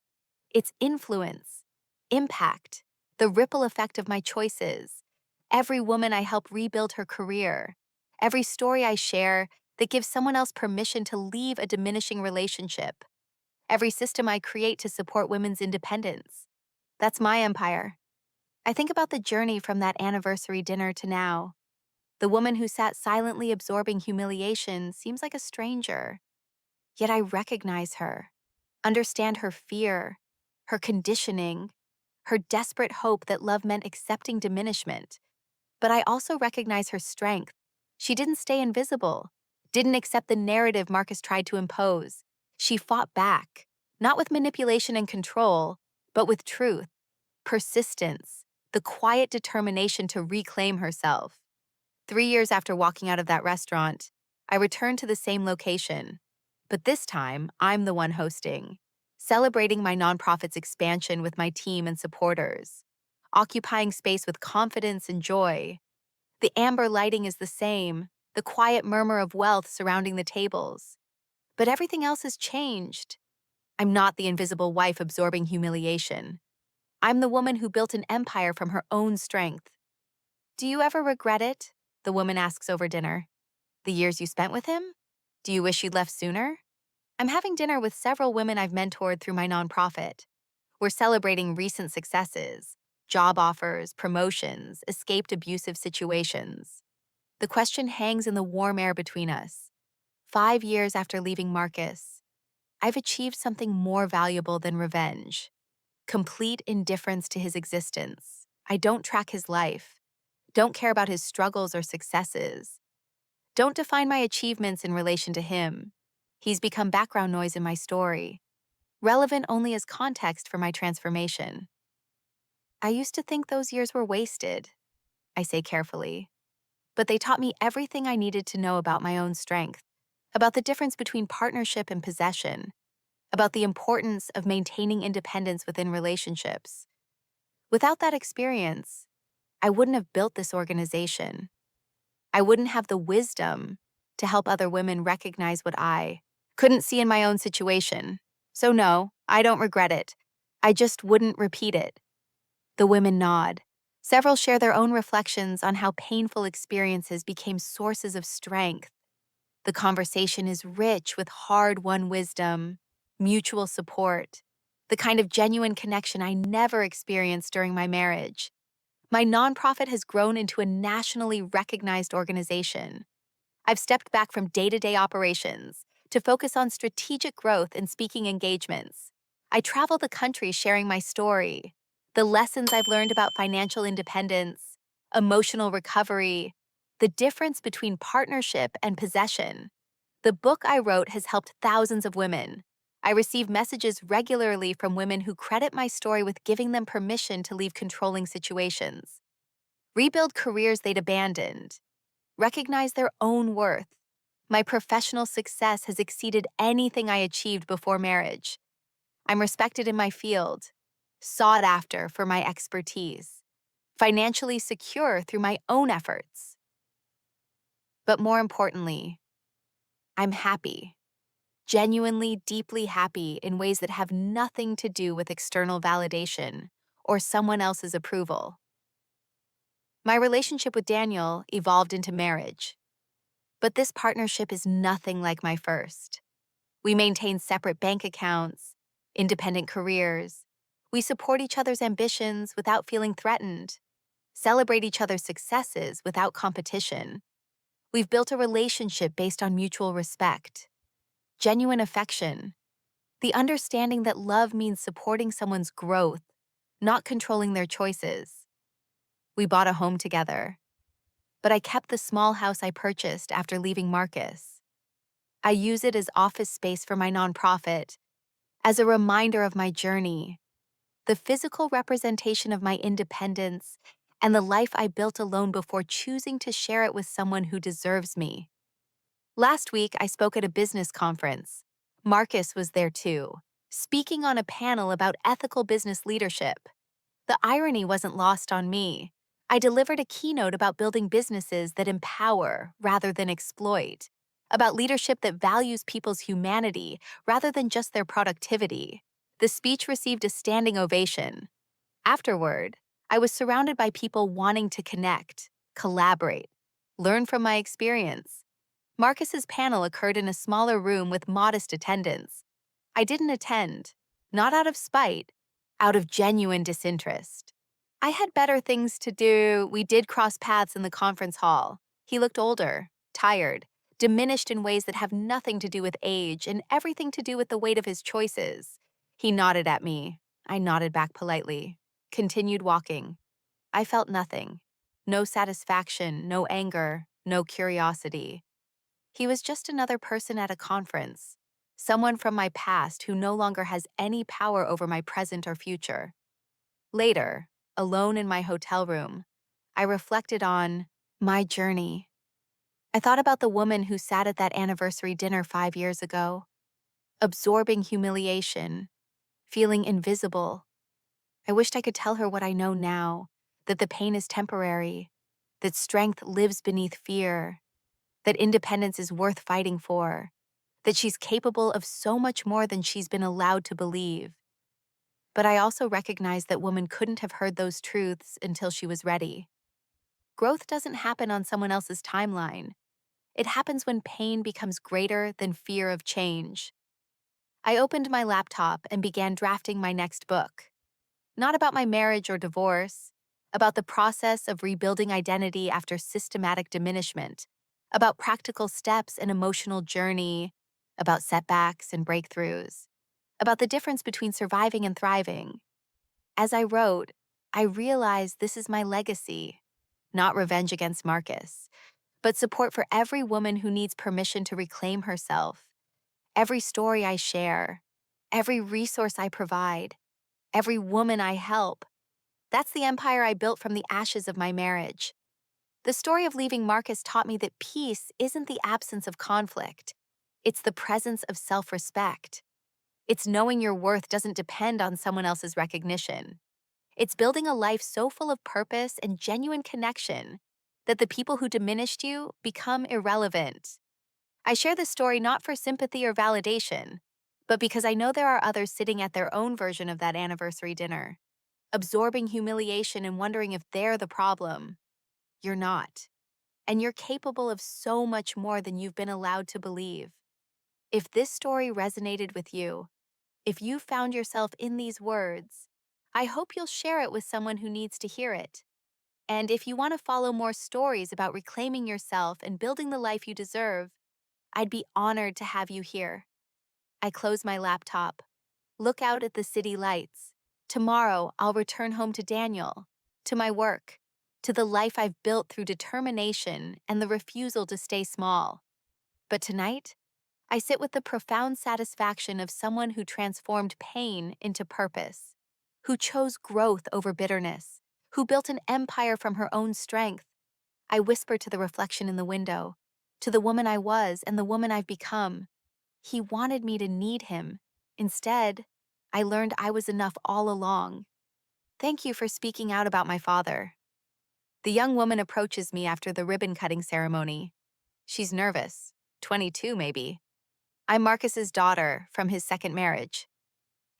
It's influence, impact, the ripple effect of my choices. Every woman I help rebuild her career. Every story I share that gives someone else permission to leave a diminishing relationship. Every system I create to support women's independence. That's my empire. I think about the journey from that anniversary dinner to now. The woman who sat silently absorbing humiliation seems like a stranger. Yet I recognize her, understand her fear, her conditioning, her desperate hope that love meant accepting diminishment. But I also recognize her strength. She didn't stay invisible, didn't accept the narrative Marcus tried to impose. She fought back, not with manipulation and control, but with truth, persistence, the quiet determination to reclaim herself. 3 years after walking out of that restaurant, I returned to the same location. But this time, I'm the one hosting, celebrating my nonprofit's expansion with my team and supporters, occupying space with confidence and joy. The amber lighting is the same, the quiet murmur of wealth surrounding the tables. But everything else has changed. I'm not the invisible wife absorbing humiliation. I'm the woman who built an empire from her own strength. Do you ever regret it? The woman asks over dinner. The years you spent with him? Do you wish you'd left sooner? I'm having dinner with several women I've mentored through my nonprofit. We're celebrating recent successes, job offers, promotions, escaped abusive situations. The question hangs in the warm air between us. 5 years after leaving Marcus, I've achieved something more valuable than revenge. Complete indifference to his existence. I don't track his life, don't care about his struggles or successes, don't define my achievements in relation to him. He's become background noise in my story, relevant only as context for my transformation. I used to think those years were wasted, I say carefully, but they taught me everything I needed to know about my own strength, about the difference between partnership and possession, about the importance of maintaining independence within relationships. Without that experience, I wouldn't have built this organization. I wouldn't have the wisdom to help other women recognize what I couldn't see in my own situation. So no, I don't regret it. I just wouldn't repeat it. The women nod. Several share their own reflections on how painful experiences became sources of strength. The conversation is rich with hard-won wisdom, mutual support, the kind of genuine connection I never experienced during my marriage. My nonprofit has grown into a nationally recognized organization. I've stepped back from day-to-day operations to focus on strategic growth and speaking engagements. I travel the country sharing my story, the lessons I've learned about financial independence, emotional recovery, the difference between partnership and possession. The book I wrote has helped thousands of women. I receive messages regularly from women who credit my story with giving them permission to leave controlling situations, rebuild careers they'd abandoned, recognize their own worth. My professional success has exceeded anything I achieved before marriage. I'm respected in my field, sought after for my expertise, financially secure through my own efforts. But more importantly, I'm happy, genuinely, deeply happy in ways that have nothing to do with external validation or someone else's approval. My relationship with Daniel evolved into marriage, but this partnership is nothing like my first. We maintain separate bank accounts, independent careers. We support each other's ambitions without feeling threatened, celebrate each other's successes without competition. We've built a relationship based on mutual respect, genuine affection, the understanding that love means supporting someone's growth, not controlling their choices. We bought a home together, but I kept the small house I purchased after leaving Marcus. I use it as office space for my nonprofit, as a reminder of my journey, the physical representation of my independence, and the life I built alone before choosing to share it with someone who deserves me. Last week, I spoke at a business conference. Marcus was there too, speaking on a panel about ethical business leadership. The irony wasn't lost on me. I delivered a keynote about building businesses that empower rather than exploit, about leadership that values people's humanity rather than just their productivity. The speech received a standing ovation. Afterward, I was surrounded by people wanting to connect, collaborate, learn from my experience. Marcus's panel occurred in a smaller room with modest attendance. I didn't attend, not out of spite, out of genuine disinterest. I had better things to do. We did cross paths in the conference hall. He looked older, tired, diminished in ways that have nothing to do with age and everything to do with the weight of his choices. He nodded at me. I nodded back politely, continued walking. I felt nothing. No satisfaction, no anger, no curiosity. He was just another person at a conference, someone from my past who no longer has any power over my present or future. Later, alone in my hotel room, I reflected on my journey. I thought about the woman who sat at that anniversary dinner 5 years ago, absorbing humiliation, feeling invisible. I wished I could tell her what I know now, that the pain is temporary, that strength lives beneath fear, that independence is worth fighting for, that she's capable of so much more than she's been allowed to believe. But I also recognized that woman couldn't have heard those truths until she was ready. Growth doesn't happen on someone else's timeline. It happens when pain becomes greater than fear of change. I opened my laptop and began drafting my next book. Not about my marriage or divorce, about the process of rebuilding identity after systematic diminishment, about practical steps and emotional journey, about setbacks and breakthroughs, about the difference between surviving and thriving. As I wrote, I realized this is my legacy, not revenge against Marcus, but support for every woman who needs permission to reclaim herself. Every story I share, every resource I provide, every woman I help. That's the empire I built from the ashes of my marriage. The story of leaving Marcus taught me that peace isn't the absence of conflict. It's the presence of self-respect. It's knowing your worth doesn't depend on someone else's recognition. It's building a life so full of purpose and genuine connection that the people who diminished you become irrelevant. I share this story not for sympathy or validation, but because I know there are others sitting at their own version of that anniversary dinner, absorbing humiliation and wondering if they're the problem. You're not. And you're capable of so much more than you've been allowed to believe. If this story resonated with you, if you found yourself in these words, I hope you'll share it with someone who needs to hear it. And if you want to follow more stories about reclaiming yourself and building the life you deserve, I'd be honored to have you here. I close my laptop, look out at the city lights. Tomorrow, I'll return home to Daniel, to my work, to the life I've built through determination and the refusal to stay small. But tonight, I sit with the profound satisfaction of someone who transformed pain into purpose, who chose growth over bitterness, who built an empire from her own strength. I whisper to the reflection in the window, to the woman I was and the woman I've become. He wanted me to need him. Instead, I learned I was enough all along. Thank you for speaking out about my father. The young woman approaches me after the ribbon-cutting ceremony. She's nervous, 22 maybe. I'm Marcus's daughter from his second marriage.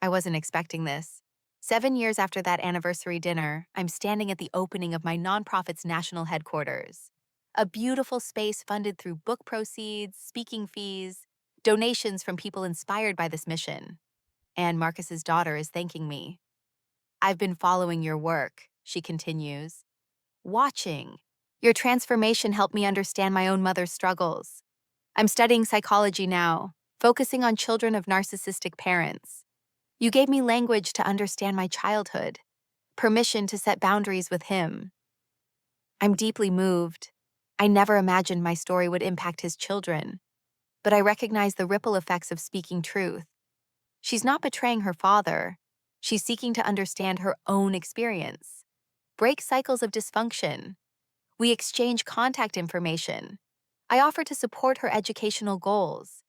I wasn't expecting this. 7 years after that anniversary dinner, I'm standing at the opening of my nonprofit's national headquarters. A beautiful space funded through book proceeds, speaking fees, donations from people inspired by this mission. And Marcus's daughter is thanking me. I've been following your work, she continues. Watching. Your transformation helped me understand my own mother's struggles. I'm studying psychology now, focusing on children of narcissistic parents. You gave me language to understand my childhood, permission to set boundaries with him. I'm deeply moved. I never imagined my story would impact his children. but I recognize the ripple effects of speaking truth. She's not betraying her father. She's seeking to understand her own experience. Break cycles of dysfunction. We exchange contact information. I offer to support her educational goals.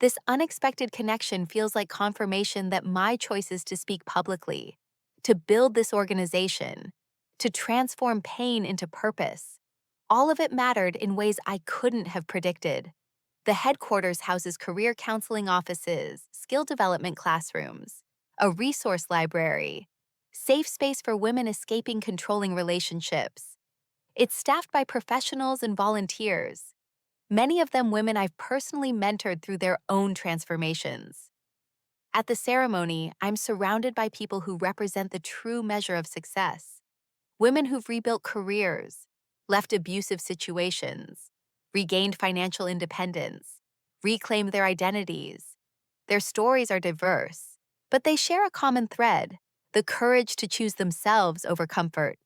This unexpected connection feels like confirmation that my choice is to speak publicly, to build this organization, to transform pain into purpose. All of it mattered in ways I couldn't have predicted. The headquarters houses career counseling offices, skill development classrooms, a resource library, safe space for women escaping controlling relationships. It's staffed by professionals and volunteers, many of them women I've personally mentored through their own transformations. At the ceremony, I'm surrounded by people who represent the true measure of success. Women who've rebuilt careers, left abusive situations, regained financial independence, reclaimed their identities. Their stories are diverse, but they share a common thread: the courage to choose themselves over comfort,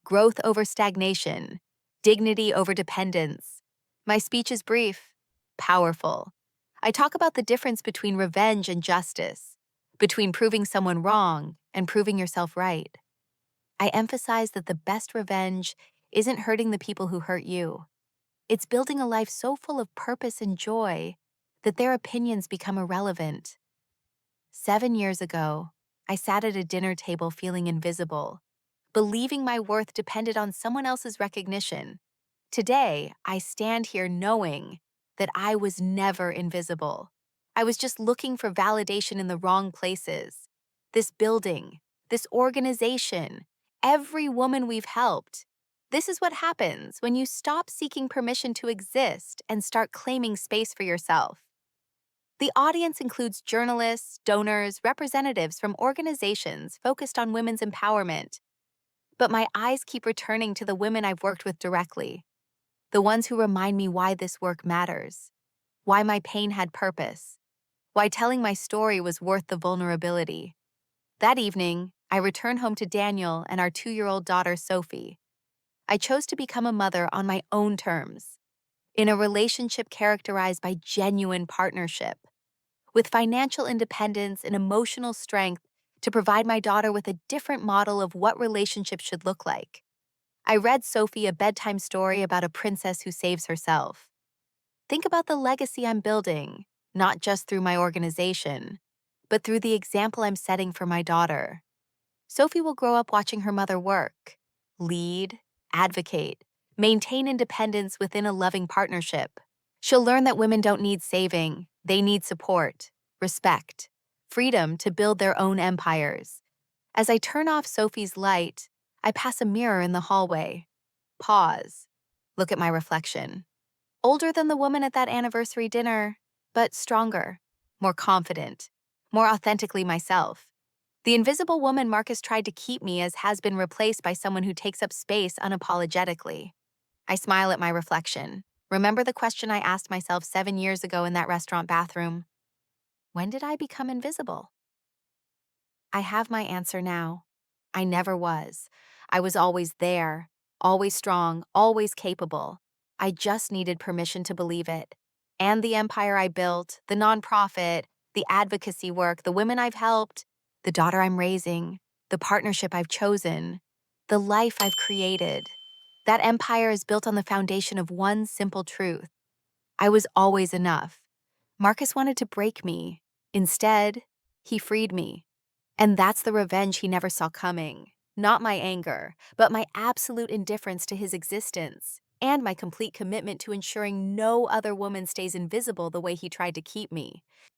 growth over stagnation, dignity over dependence. My speech is brief, powerful. I talk about the difference between revenge and justice, between proving someone wrong and proving yourself right. I emphasize that the best revenge isn't hurting the people who hurt you. It's building a life so full of purpose and joy that their opinions become irrelevant. 7 years ago, I sat at a dinner table feeling invisible, believing my worth depended on someone else's recognition. Today, I stand here knowing that I was never invisible. I was just looking for validation in the wrong places. This building, this organization, every woman we've helped. This is what happens when you stop seeking permission to exist and start claiming space for yourself. The audience includes journalists, donors, representatives from organizations focused on women's empowerment. But my eyes keep returning to the women I've worked with directly, the ones who remind me why this work matters, why my pain had purpose, why telling my story was worth the vulnerability. That evening, I returned home to Daniel and our 2-year-old daughter, Sophie. I chose to become a mother on my own terms, in a relationship characterized by genuine partnership, with financial independence and emotional strength to provide my daughter with a different model of what relationships should look like. I read Sophie a bedtime story about a princess who saves herself. Think about the legacy I'm building, not just through my organization, but through the example I'm setting for my daughter. Sophie will grow up watching her mother work, lead, advocate, maintain independence within a loving partnership. She'll learn that women don't need saving, they need support, respect, freedom to build their own empires. As I turn off Sophie's light, I pass a mirror in the hallway. Pause. Look at my reflection. Older than the woman at that anniversary dinner, but stronger, more confident, more authentically myself. The invisible woman Marcus tried to keep me as has been replaced by someone who takes up space unapologetically. I smile at my reflection. Remember the question I asked myself 7 years ago in that restaurant bathroom? When did I become invisible? I have my answer now. I never was. I was always there, always strong, always capable. I just needed permission to believe it. And the empire I built, the nonprofit, the advocacy work, the women I've helped, the daughter I'm raising, the partnership I've chosen, the life I've created. That empire is built on the foundation of one simple truth. I was always enough. Marcus wanted to break me. Instead, he freed me. And that's the revenge he never saw coming. Not my anger, but my absolute indifference to his existence, and my complete commitment to ensuring no other woman stays invisible the way he tried to keep me.